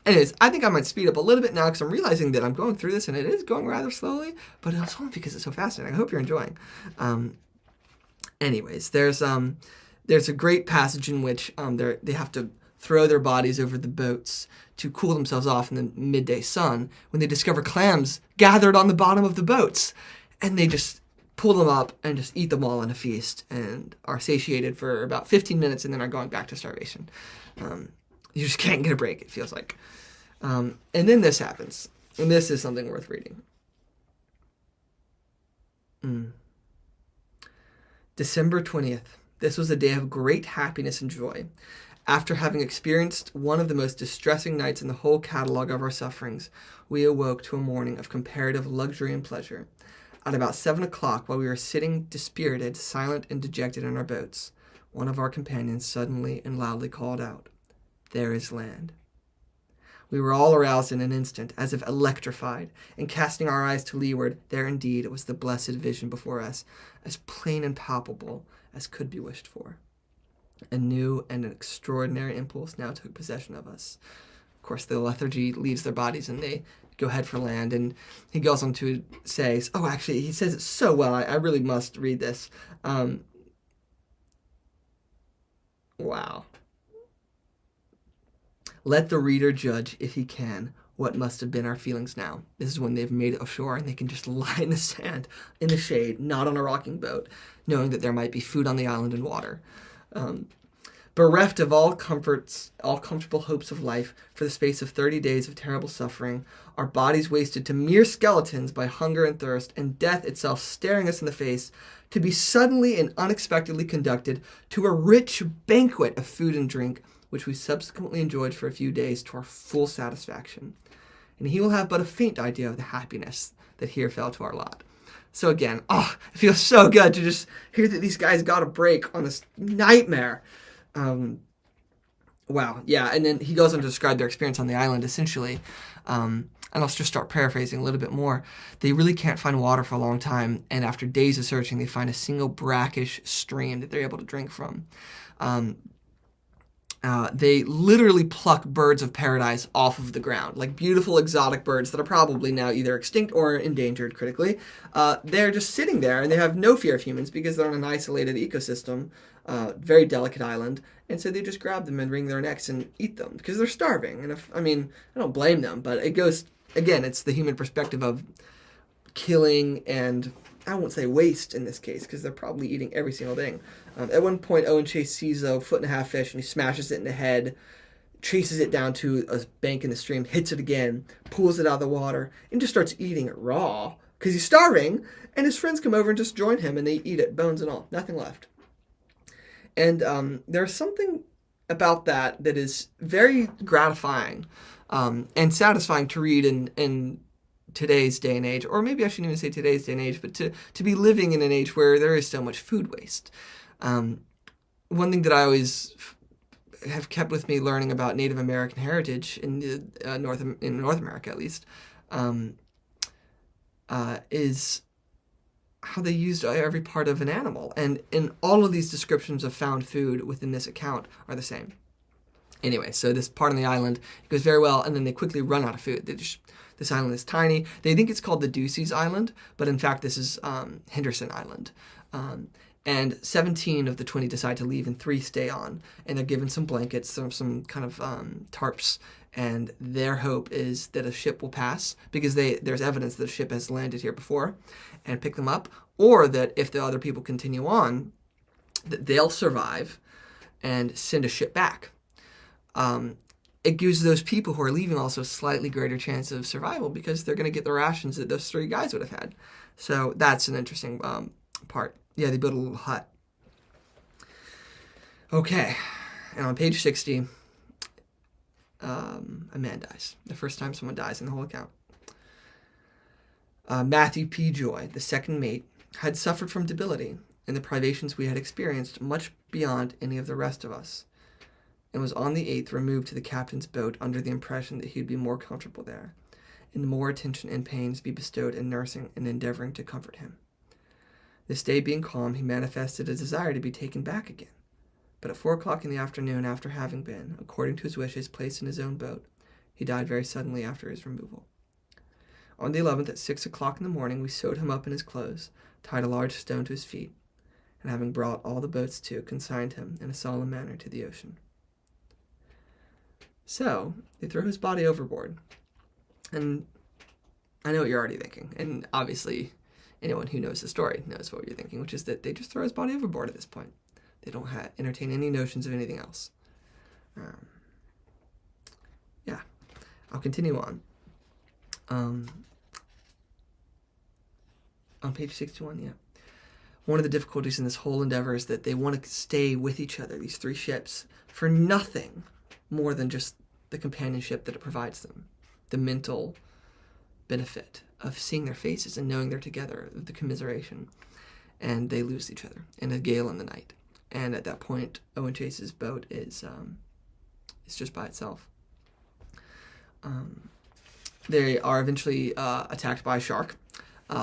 Anyways, I think I might speed up a little bit now because I'm realizing that I'm going through this and it is going rather slowly, but it's only because it's so fascinating. I hope you're enjoying. Anyways, there's a great passage in which they have to throw their bodies over the boats to cool themselves off in the midday sun when they discover clams gathered on the bottom of the boats, and they just pull them up and just eat them all in a feast and are satiated for about 15 minutes and then are going back to starvation. You just can't get a break, it feels like. And then this happens, and this is something worth reading. December 20th. This was a day of great happiness and joy. After having experienced one of the most distressing nights in the whole catalogue of our sufferings, we awoke to a morning of comparative luxury and pleasure. At about 7 o'clock, while we were sitting dispirited, silent, and dejected in our boats, one of our companions suddenly and loudly called out, "There is land." We were all aroused in an instant, as if electrified, and casting our eyes to leeward, there indeed was the blessed vision before us, as plain and palpable as could be wished for. A new and an extraordinary impulse now took possession of us. Of course, the lethargy leaves their bodies and they go head for land. And he goes on to say, oh, actually, he says it so well. I really must read this. Wow. Let the reader judge, if he can, what must have been our feelings now. This is when they've made it ashore and they can just lie in the sand, in the shade, not on a rocking boat, knowing that there might be food on the island and water. Bereft of all comforts, all comfortable hopes of life, for the space of 30 days of terrible suffering, our bodies wasted to mere skeletons by hunger and thirst, and death itself staring us in the face, to be suddenly and unexpectedly conducted to a rich banquet of food and drink, which we subsequently enjoyed for a few days to our full satisfaction. And he will have but a faint idea of the happiness that here fell to our lot. So again, it feels so good to just hear that these guys got a break on this nightmare. Wow, yeah, and then he goes on to describe their experience on the island, essentially. And I'll just start paraphrasing a little bit more. They really can't find water for a long time, and after days of searching, they find a single brackish stream that they're able to drink from. They literally pluck birds of paradise off of the ground, like beautiful exotic birds that are probably now either extinct or endangered critically. They're just sitting there, and they have no fear of humans because they're on an isolated ecosystem, very delicate island, and so they just grab them and wring their necks and eat them because they're starving. And I don't blame them, but it goes, again, it's the human perspective of killing and, I won't say waste in this case, because they're probably eating every single thing. At one point, Owen Chase sees a 1.5-foot fish, and he smashes it in the head, chases it down to a bank in the stream, hits it again, pulls it out of the water, and just starts eating it raw, because he's starving, and his friends come over and just join him, and they eat it, bones and all, nothing left. And there's something about that is very gratifying and satisfying to read in today's day and age, or maybe I shouldn't even say today's day and age, but to be living in an age where there is so much food waste. One thing that I always have kept with me learning about Native American heritage in North America, at least, is how they used every part of an animal. And in all of these descriptions of found food within this account are the same. Anyway, so this part on the island, it goes very well, and then they quickly run out of food. This island is tiny. They think it's called the Ducey's Island, but in fact this is Henderson Island. And 17 of the 20 decide to leave and 3 stay on. And they're given some blankets, some kind of tarps, and their hope is that a ship will pass because there's evidence that a ship has landed here before and pick them up, or that if the other people continue on, that they'll survive and send a ship back. It gives those people who are leaving also a slightly greater chance of survival because they're going to get the rations that those 3 guys would have had. So that's an interesting part. Yeah, they built a little hut. Okay, and on page 60, a man dies. The first time someone dies in the whole account. Matthew P. Joy, the second mate, had suffered from debility and the privations we had experienced much beyond any of the rest of us, and was on the 8th removed to the captain's boat under the impression that he would be more comfortable there, and more attention and pains be bestowed in nursing and endeavoring to comfort him. This day being calm, he manifested a desire to be taken back again, but at 4 o'clock in the afternoon, after having been, according to his wishes, placed in his own boat, he died very suddenly after his removal. On the 11th, at 6 o'clock in the morning, we sewed him up in his clothes, tied a large stone to his feet, and having brought all the boats to, consigned him in a solemn manner to the ocean. So, they throw his body overboard. And I know what you're already thinking, and obviously anyone who knows the story knows what you're thinking, which is that they just throw his body overboard at this point. They don't entertain any notions of anything else. Yeah, I'll continue on. On page 61, yeah. One of the difficulties in this whole endeavor is that they want to stay with each other, these 3 ships, for nothing more than just the companionship that it provides them, the mental benefit of seeing their faces and knowing they're together, the commiseration, and they lose each other in a gale in the night. And at that point, Owen Chase's boat is just by itself. They are eventually attacked by a shark.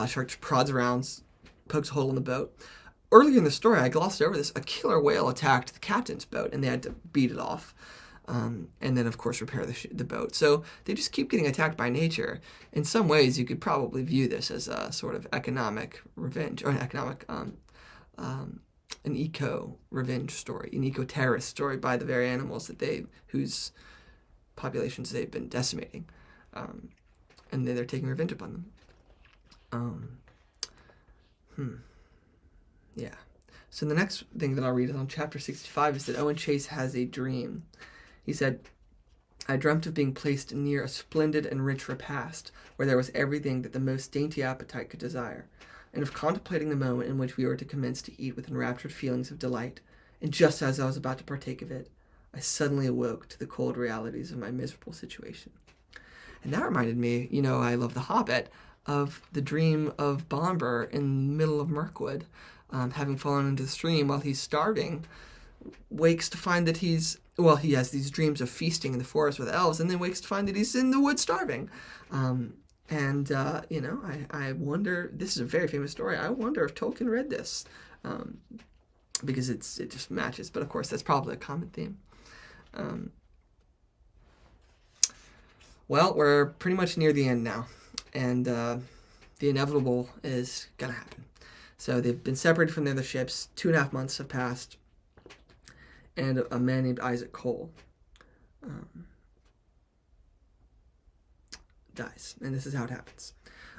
Shark just prods around, pokes a hole in the boat. earlier in the story, I glossed over this. A killer whale attacked the captain's boat, and they had to beat it off. And then, of course, repair the boat. So they just keep getting attacked by nature. In some ways, you could probably view this as a sort of economic revenge, or an eco-revenge story, an eco-terrorist story by the very animals whose populations they've been decimating. And they're taking revenge upon them. Yeah. So the next thing that I'll read is on chapter 65 is that Owen Chase has a dream. He said, I dreamt of being placed near a splendid and rich repast, where there was everything that the most dainty appetite could desire, and of contemplating the moment in which we were to commence to eat with enraptured feelings of delight, and just as I was about to partake of it, I suddenly awoke to the cold realities of my miserable situation. And that reminded me, I love The Hobbit, of the dream of Bomber in the middle of Mirkwood, having fallen into the stream while he's starving, wakes to find that he has these dreams of feasting in the forest with elves, and then wakes to find that he's in the woods starving. I wonder, this is a very famous story, I wonder if Tolkien read this, because it just matches, but of course that's probably a common theme. Well, we're pretty much near the end now, and the inevitable is going to happen. So they've been separated from the other ships, 2.5 months have passed, and a man named Isaac Cole dies, and this is how it happens.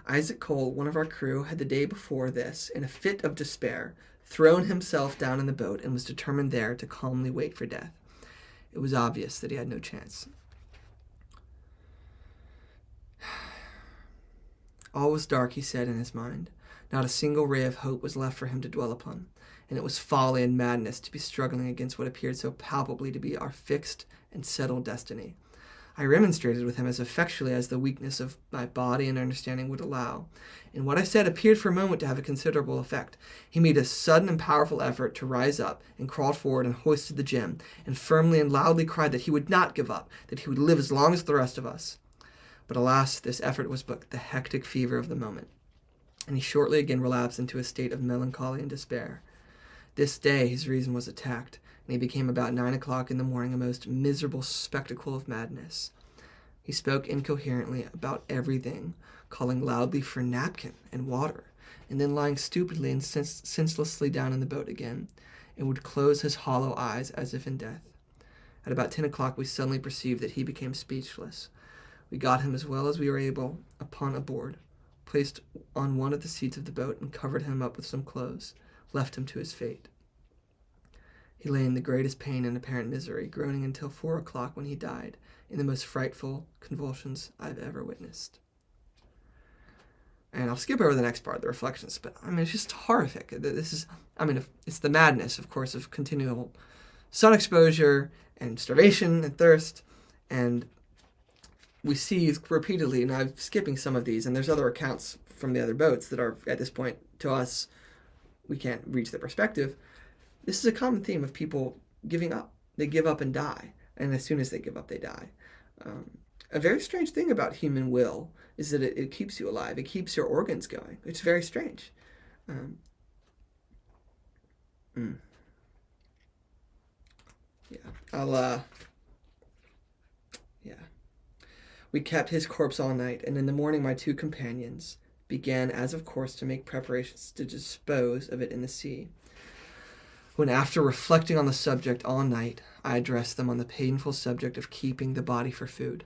Isaac Cole, one of our crew, had the day before this, in a fit of despair, thrown himself down in the boat and was determined there to calmly wait for death. It was obvious that he had no chance. All was dark, he said in his mind. Not a single ray of hope was left for him to dwell upon, and it was folly and madness to be struggling against what appeared so palpably to be our fixed and settled destiny. I remonstrated with him as effectually as the weakness of my body and understanding would allow, and what I said appeared for a moment to have a considerable effect. He made a sudden and powerful effort to rise up, and crawled forward and hoisted the gem, and firmly and loudly cried that he would not give up, that he would live as long as the rest of us. But alas, this effort was but the hectic fever of the moment, and he shortly again relapsed into a state of melancholy and despair. This day his reason was attacked, and he became about 9 o'clock in the morning a most miserable spectacle of madness. He spoke incoherently about everything, calling loudly for napkin and water, and then lying stupidly and senselessly down in the boat again, and would close his hollow eyes as if in death. At about 10 o'clock we suddenly perceived that he became speechless. We got him as well as we were able upon a board, placed on one of the seats of the boat, and covered him up with some clothes, left him to his fate. He lay in the greatest pain and apparent misery, groaning until 4 o'clock, when he died, in the most frightful convulsions I've ever witnessed. And I'll skip over the next part, the reflections, but it's just horrific. It's the madness, of course, of continual sun exposure and starvation and thirst, and we see repeatedly, and I'm skipping some of these, and there's other accounts from the other boats that are, at this point, to us, we can't reach the perspective. This is a common theme of people giving up. They give up and die, and as soon as they give up, they die. A very strange thing about human will is that it keeps you alive. It keeps your organs going. It's very strange. We kept his corpse all night, and in the morning my 2 companions began, as of course, to make preparations to dispose of it in the sea. When, after reflecting on the subject all night, I addressed them on the painful subject of keeping the body for food.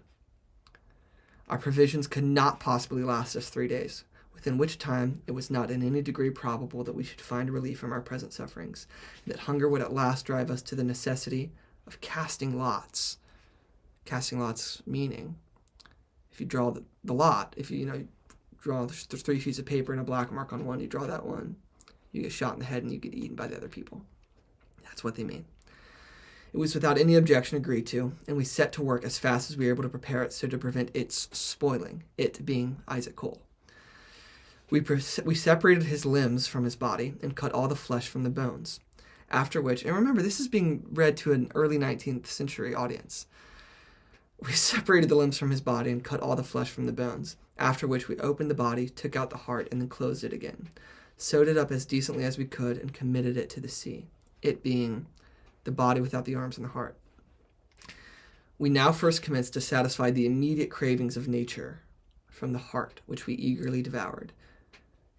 Our provisions could not possibly last us 3 days, within which time it was not in any degree probable that we should find relief from our present sufferings, and that hunger would at last drive us to the necessity of casting lots. Casting lots meaning, if you draw the lot, if you draw, there's 3 sheets of paper and a black mark on one, you draw that one, you get shot in the head and you get eaten by the other people. That's what they mean. It was without any objection agreed to, and we set to work as fast as we were able to prepare it so to prevent its spoiling, it being Isaac Cole. We separated his limbs from his body and cut all the flesh from the bones, after which, and remember, this is being read to an early 19th century audience. We separated the limbs from his body and cut all the flesh from the bones, after which we opened the body, took out the heart, and then closed it again. sewed it up as decently as we could, and committed it to the sea, it being the body without the arms and the heart. We now first commenced to satisfy the immediate cravings of nature from the heart, which we eagerly devoured,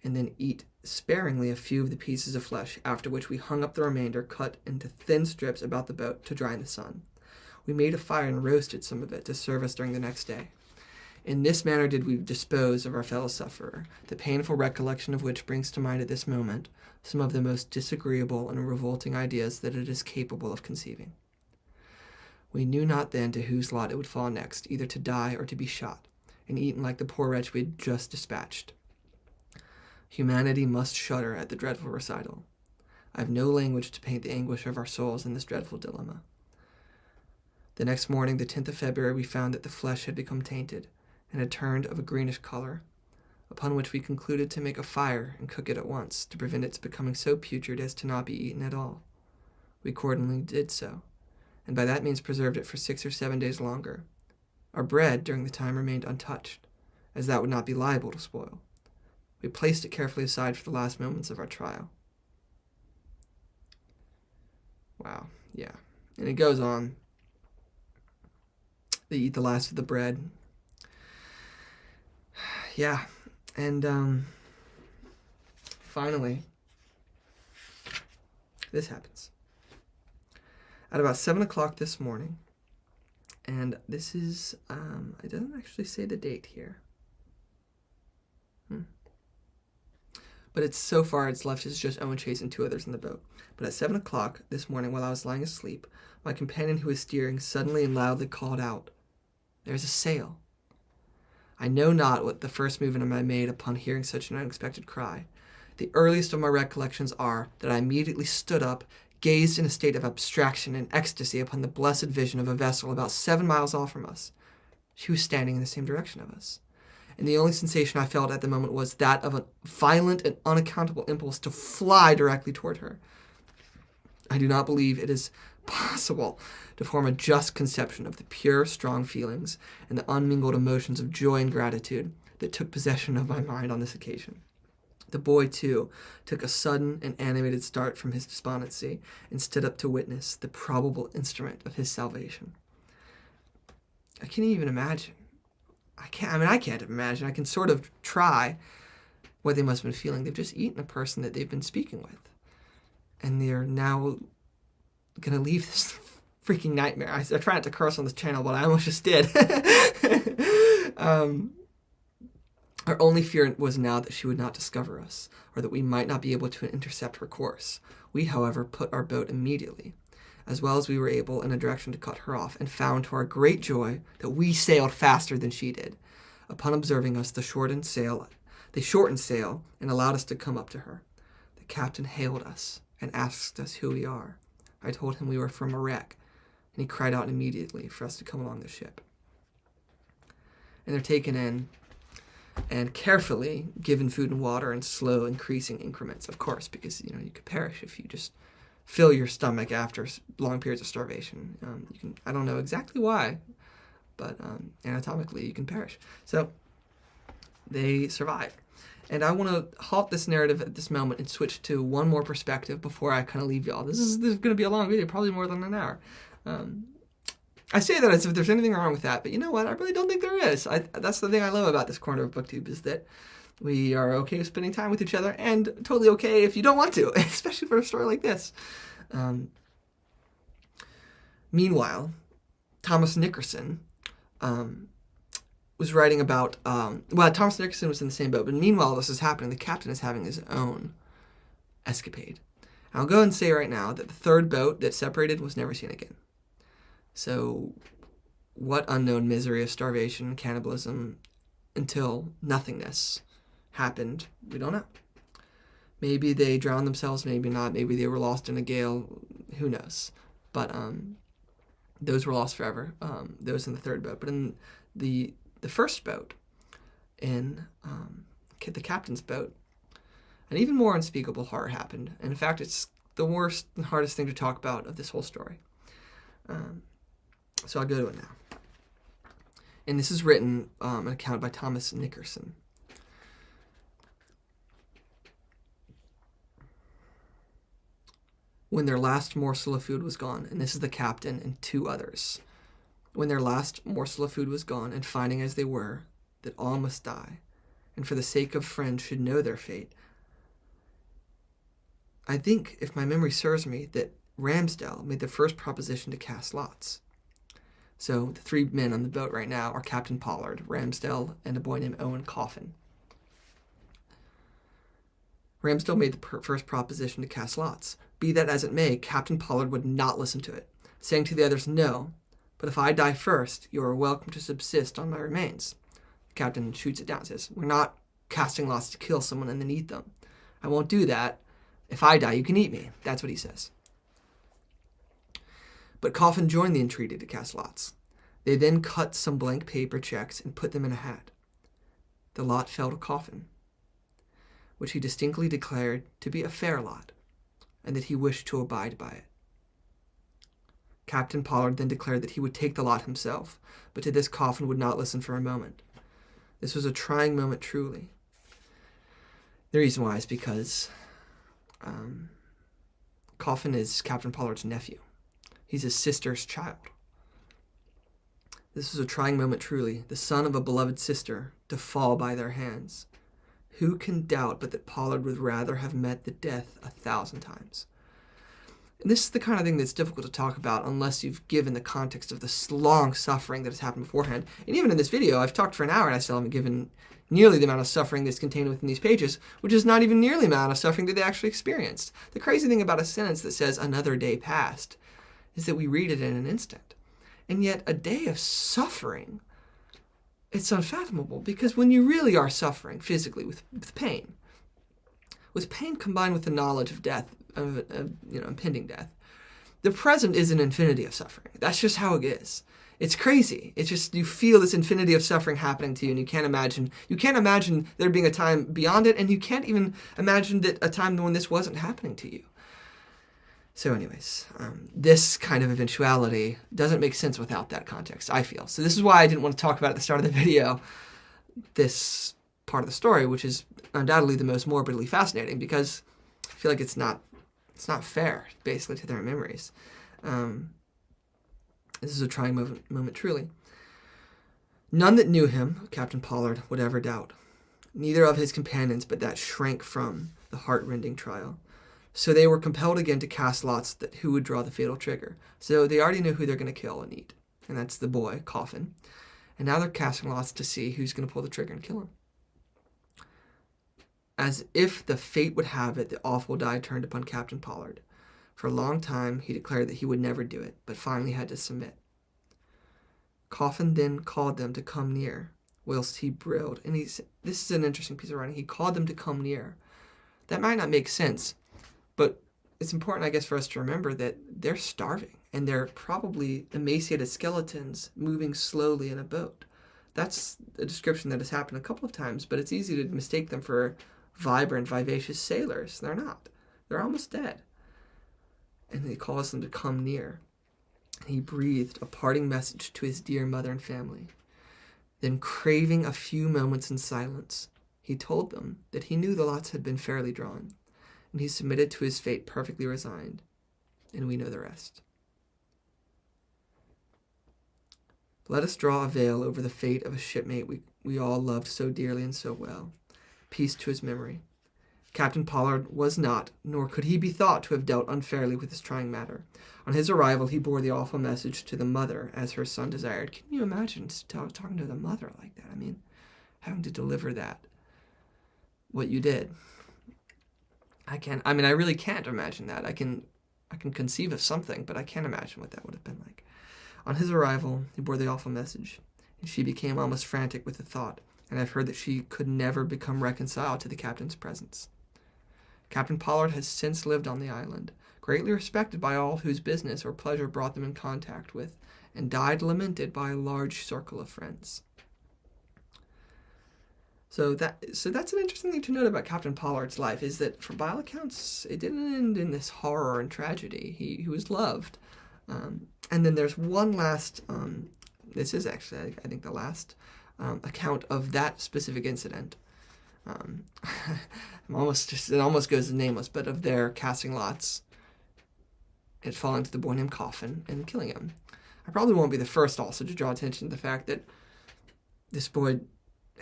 and then eat sparingly a few of the pieces of flesh, after which we hung up the remainder, cut into thin strips about the boat to dry in the sun. We made a fire and roasted some of it to serve us during the next day. In this manner did we dispose of our fellow sufferer, the painful recollection of which brings to mind at this moment some of the most disagreeable and revolting ideas that it is capable of conceiving. We knew not then to whose lot it would fall next, either to die or to be shot, and eaten like the poor wretch we had just dispatched. Humanity must shudder at the dreadful recital. I have no language to paint the anguish of our souls in this dreadful dilemma. The next morning, the 10th of February, we found that the flesh had become tainted, and had turned of a greenish color, upon which we concluded to make a fire and cook it at once, to prevent its becoming so putrid as to not be eaten at all. We accordingly did so, and by that means preserved it for 6 or 7 days longer. Our bread during the time remained untouched, as that would not be liable to spoil. We placed it carefully aside for the last moments of our trial. Wow, yeah. And it goes on. They eat the last of the bread. Yeah, and finally, this happens. At about 7 o'clock this morning, and this is, it doesn't actually say the date here. But it's so far it's left is just Owen Chase and 2 others in the boat. But at 7 o'clock this morning, while I was lying asleep, my companion who was steering suddenly and loudly called out, "There's a sail." I know not what the first movement I made upon hearing such an unexpected cry. The earliest of my recollections are that I immediately stood up, gazed in a state of abstraction and ecstasy upon the blessed vision of a vessel about 7 miles off from us. She was standing in the same direction of us, and the only sensation I felt at the moment was that of a violent and unaccountable impulse to fly directly toward her. I do not believe it is possible to form a just conception of the pure, strong feelings and the unmingled emotions of joy and gratitude that took possession of my mind on this occasion. The boy, too, took a sudden and animated start from his despondency and stood up to witness the probable instrument of his salvation. I can't even imagine. I can't imagine. I can sort of try what they must have been feeling. They've just eaten a person that they've been speaking with, and they're now going to leave this freaking nightmare. I try not to curse on this channel, but I almost just did. Our only fear was now that she would not discover us, or that we might not be able to intercept her course. We, however, put our boat immediately, as well as we were able, in a direction to cut her off, and found to our great joy that we sailed faster than she did. Upon observing us, they shortened sail and allowed us to come up to her. The captain hailed us and asked us who we are. I told him we were from a wreck, and he cried out immediately for us to come along the ship. And they're taken in and carefully given food and water in slow increasing increments, of course, because you could perish if you just fill your stomach after long periods of starvation. I don't know exactly why, but anatomically you can perish. So they survive. And I want to halt this narrative at this moment and switch to one more perspective before I kind of leave y'all. This is going to be a long video, probably more than an hour. I say that as if there's anything wrong with that, but you know what? I really don't think there is. That's the thing I love about this corner of BookTube, is that we are okay with spending time with each other, and totally okay if you don't want to, especially for a story like this. Meanwhile, Thomas Nickerson was writing about... Thomas Nickerson was in the same boat, but meanwhile this is happening, the captain is having his own escapade. I'll go and say right now that the third boat that separated was never seen again. So what unknown misery of starvation and cannibalism until nothingness happened, we don't know. Maybe they drowned themselves, maybe not. Maybe they were lost in a gale. Who knows? But those were lost forever. Those in the third boat. But in the first boat, in the captain's boat, an even more unspeakable horror happened. And in fact, it's the worst and hardest thing to talk about of this whole story. So I'll go to it now. And this is written, an account by Thomas Nickerson. when their last morsel of food was gone, and this is the captain and 2 others, when their last morsel of food was gone, and finding as they were that all must die, and for the sake of friends should know their fate, I think, if my memory serves me, that Ramsdell made the first proposition to cast lots. So the 3 men on the boat right now are Captain Pollard, Ramsdell, and a boy named Owen Coffin. Ramsdell made the first proposition to cast lots. Be that as it may, Captain Pollard would not listen to it, saying to the others, "No, but if I die first, you are welcome to subsist on my remains." The captain shoots it down and says, "We're not casting lots to kill someone and then eat them. I won't do that. If I die, you can eat me." That's what he says. But Coffin joined the entreaty to cast lots. They then cut some blank paper checks and put them in a hat. The lot fell to Coffin, which he distinctly declared to be a fair lot, and that he wished to abide by it. Captain Pollard then declared that he would take the lot himself, but to this Coffin would not listen for a moment. This was a trying moment, truly. The reason why is because Coffin is Captain Pollard's nephew. He's his sister's child. This was a trying moment, truly, the son of a beloved sister to fall by their hands. Who can doubt but that Pollard would rather have met the death 1,000 times? And this is the kind of thing that's difficult to talk about unless you've given the context of this long suffering that has happened beforehand. And even in this video, I've talked for an hour and I still haven't given nearly the amount of suffering that's contained within these pages, which is not even nearly the amount of suffering that they actually experienced. The crazy thing about a sentence that says "another day passed" is that we read it in an instant. And yet a day of suffering, it's unfathomable, because when you really are suffering physically with pain combined with the knowledge of death, impending death, the present is an infinity of suffering. That's just how it is. It's crazy. It's just, you feel this infinity of suffering happening to you, and you can't imagine there being a time beyond it, and you can't even imagine that a time when this wasn't happening to you. So anyways, this kind of eventuality doesn't make sense without that context, I feel. So this is why I didn't want to talk about at the start of the video this part of the story, which is undoubtedly the most morbidly fascinating, because I feel like it's not fair, basically, to their memories. This is a trying moment, truly. None that knew him, Captain Pollard, would ever doubt. Neither of his companions but that shrank from the heart-rending trial. So they were compelled again to cast lots that who would draw the fatal trigger. So they already know who they're going to kill and eat, and that's the boy, Coffin. And now they're casting lots to see who's going to pull the trigger and kill him. As if the fate would have it, the awful die turned upon Captain Pollard. For a long time, he declared that he would never do it, but finally had to submit. Coffin then called them to come near, whilst he brilled. And this is an interesting piece of writing. He called them to come near. That might not make sense, but it's important, I guess, for us to remember that they're starving, and they're probably emaciated skeletons moving slowly in a boat. That's a description that has happened a couple of times, but it's easy to mistake them for vibrant, vivacious sailors. They're not. They're almost dead. And he calls them to come near. He breathed a parting message to his dear mother and family. Then, craving a few moments in silence, he told them that he knew the lots had been fairly drawn, and he submitted to his fate perfectly resigned, and we know the rest. Let us draw a veil over the fate of a shipmate we all loved so dearly and so well. Peace to his memory. Captain Pollard was not, nor could he be thought to have dealt unfairly with this trying matter. On his arrival, he bore the awful message to the mother, as her son desired. Can you imagine talking to the mother like that? I mean, having to deliver that, what you did. I really can't imagine that. I can conceive of something, but I can't imagine what that would have been like. On his arrival, he bore the awful message, and she became almost frantic with the thought, and I've heard that she could never become reconciled to the captain's presence. Captain Pollard has since lived on the island, greatly respected by all whose business or pleasure brought them in contact with, and died lamented by a large circle of friends. So that's an interesting thing to note about Captain Pollard's life, is that, for by all accounts, it didn't end in this horror and tragedy. He was loved. And then there's one last, this is actually, I think, the last account of that specific incident. It almost goes nameless, but of their casting lots it falling to the boy named Coffin and killing him. I probably won't be the first also to draw attention to the fact that this boy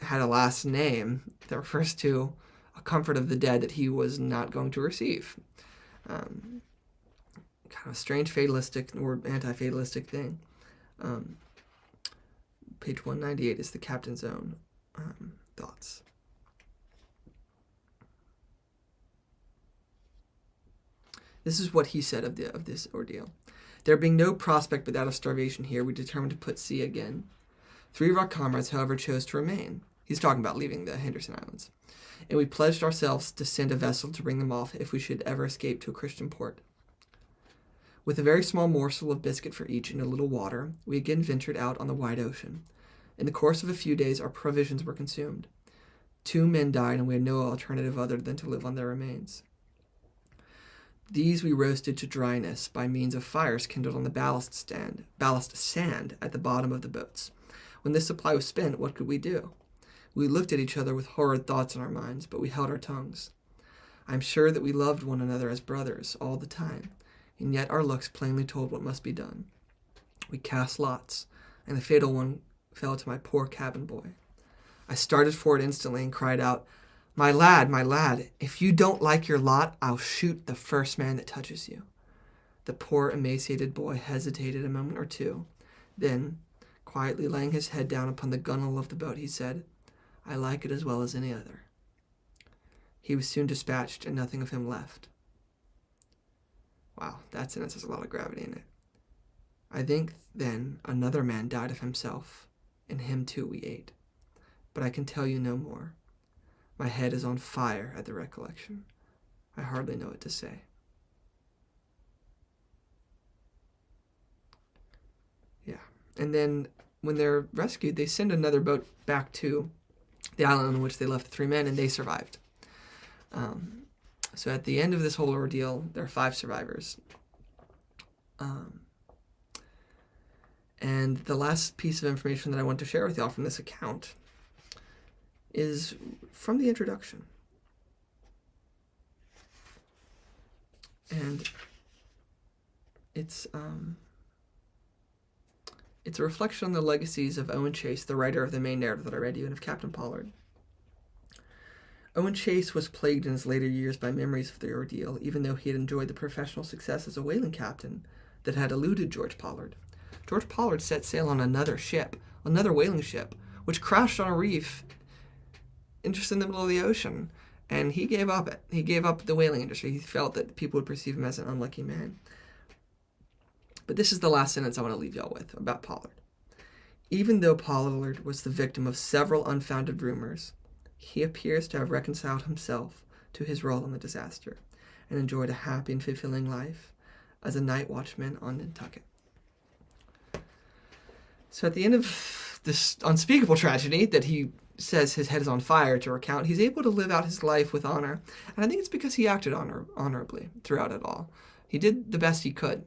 had a last name that refers to a comfort of the dead that he was not going to receive. Kind of a strange fatalistic or anti-fatalistic thing. Page 198 is the captain's own thoughts. This is what he said of this ordeal. There being no prospect but that of starvation here, we determined to put sea again. 3 of our comrades, however, chose to remain. He's talking about leaving the Henderson Islands. And we pledged ourselves to send a vessel to bring them off if we should ever escape to a Christian port. With a very small morsel of biscuit for each and a little water, we again ventured out on the wide ocean. In the course of a few days, our provisions were consumed. 2 men died, and we had no alternative other than to live on their remains. These we roasted to dryness by means of fires kindled on the ballast sand at the bottom of the boats. When this supply was spent, what could we do? We looked at each other with horrid thoughts in our minds, but we held our tongues. I am sure that we loved one another as brothers all the time, and yet our looks plainly told what must be done. We cast lots, and the fatal one fell to my poor cabin boy. I started forward instantly and cried out, my lad, if you don't like your lot, I'll shoot the first man that touches you." The poor emaciated boy hesitated a moment or two. Then, quietly laying his head down upon the gunwale of the boat, he said, "I like it as well as any other." He was soon dispatched, and nothing of him left. Wow, that sentence has a lot of gravity in it. I think then another man died of himself, and him too we ate. But I can tell you no more. My head is on fire at the recollection. I hardly know what to say. Yeah. And then when they're rescued, they send another boat back to the island on which they left the 3 men, and they survived. So at the end of this whole ordeal, there are 5 survivors. And the last piece of information that I want to share with y'all from this account is from the introduction. And it's a reflection on the legacies of Owen Chase, the writer of the main narrative that I read you, and of Captain Pollard. Owen Chase was plagued in his later years by memories of the ordeal, even though he had enjoyed the professional success as a whaling captain that had eluded George Pollard. George Pollard set sail on another ship, another whaling ship, which crashed on a reef just in the middle of the ocean, and he gave up it. He gave up the whaling industry. He felt that people would perceive him as an unlucky man. But this is the last sentence I want to leave y'all with about Pollard. Even though Pollard was the victim of several unfounded rumors, he appears to have reconciled himself to his role in the disaster and enjoyed a happy and fulfilling life as a night watchman on Nantucket. So at the end of this unspeakable tragedy that he says his head is on fire to recount, he's able to live out his life with honor. And I think it's because he acted honorably throughout it all. He did the best he could.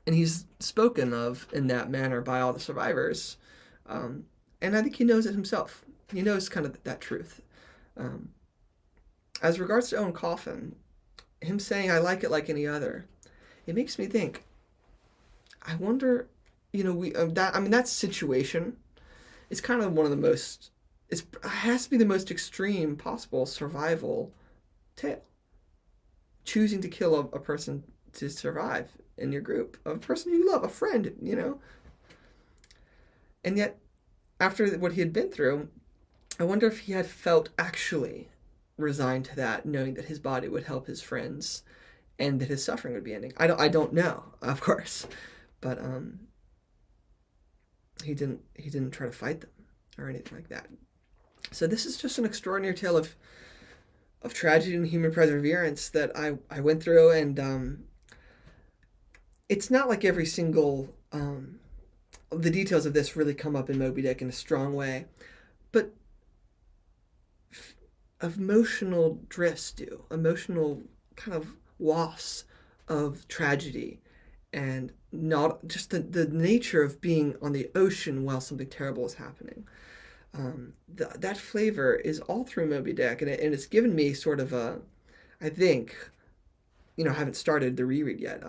And he's spoken of in that manner by all the survivors. And I think he knows it himself. He knows kind of that truth. As regards to Owen Coffin, him saying, "I like it like any other," it makes me think, I wonder, that situation is kind of one of the most, it has to be the most extreme possible survival tale. Choosing to kill a person to survive in your group, a person you love, a friend, And yet, after what he had been through, I wonder if he had felt actually resigned to that, knowing that his body would help his friends and that his suffering would be ending. I don't know, of course, but he didn't try to fight them or anything like that. So this is just an extraordinary tale of tragedy and human perseverance that I went through, and it's not like every single the details of this really come up in Moby Dick in a strong way, but emotional drifts do, emotional kind of wafts of tragedy, and not just the nature of being on the ocean while something terrible is happening. That flavor is all through Moby Dick, and it's given me sort of I think, I haven't started the reread yet,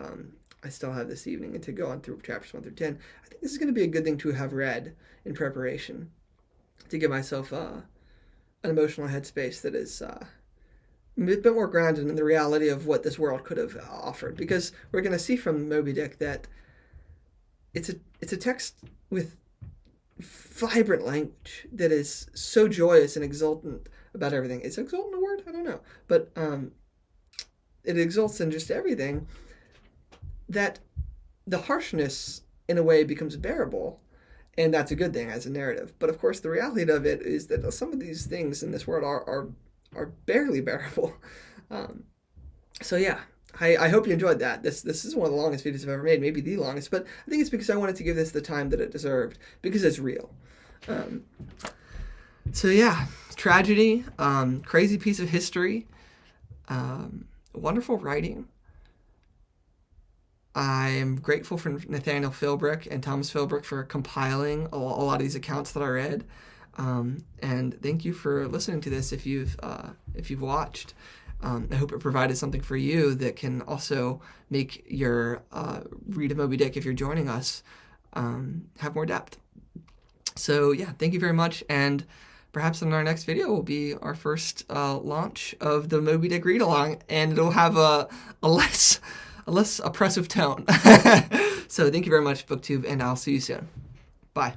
I still have this evening to go on through chapters 1 through 10. I think this is going to be a good thing to have read in preparation to give myself an emotional headspace that is a bit more grounded in the reality of what this world could have offered. Because we're going to see from Moby Dick that it's a text with vibrant language that is so joyous and exultant about everything. Is exultant a word? I don't know. But it exults in just everything, that the harshness, in a way, becomes bearable. And that's a good thing as a narrative. But of course, the reality of it is that some of these things in this world are barely bearable. So yeah, I hope you enjoyed that. This is one of the longest videos I've ever made, maybe the longest. But I think it's because I wanted to give this the time that it deserved, because it's real. So yeah, tragedy, crazy piece of history, wonderful writing. I am grateful for Nathaniel Philbrick and Thomas Philbrick for compiling a lot of these accounts that I read. And thank you for listening to this if you've watched. I hope it provided something for you that can also make your read of Moby Dick, if you're joining us, have more depth. So yeah, thank you very much, and perhaps in our next video will be our first launch of the Moby Dick read-along, and it'll have a less oppressive tone. So thank you very much, BookTube, and I'll see you soon. Bye.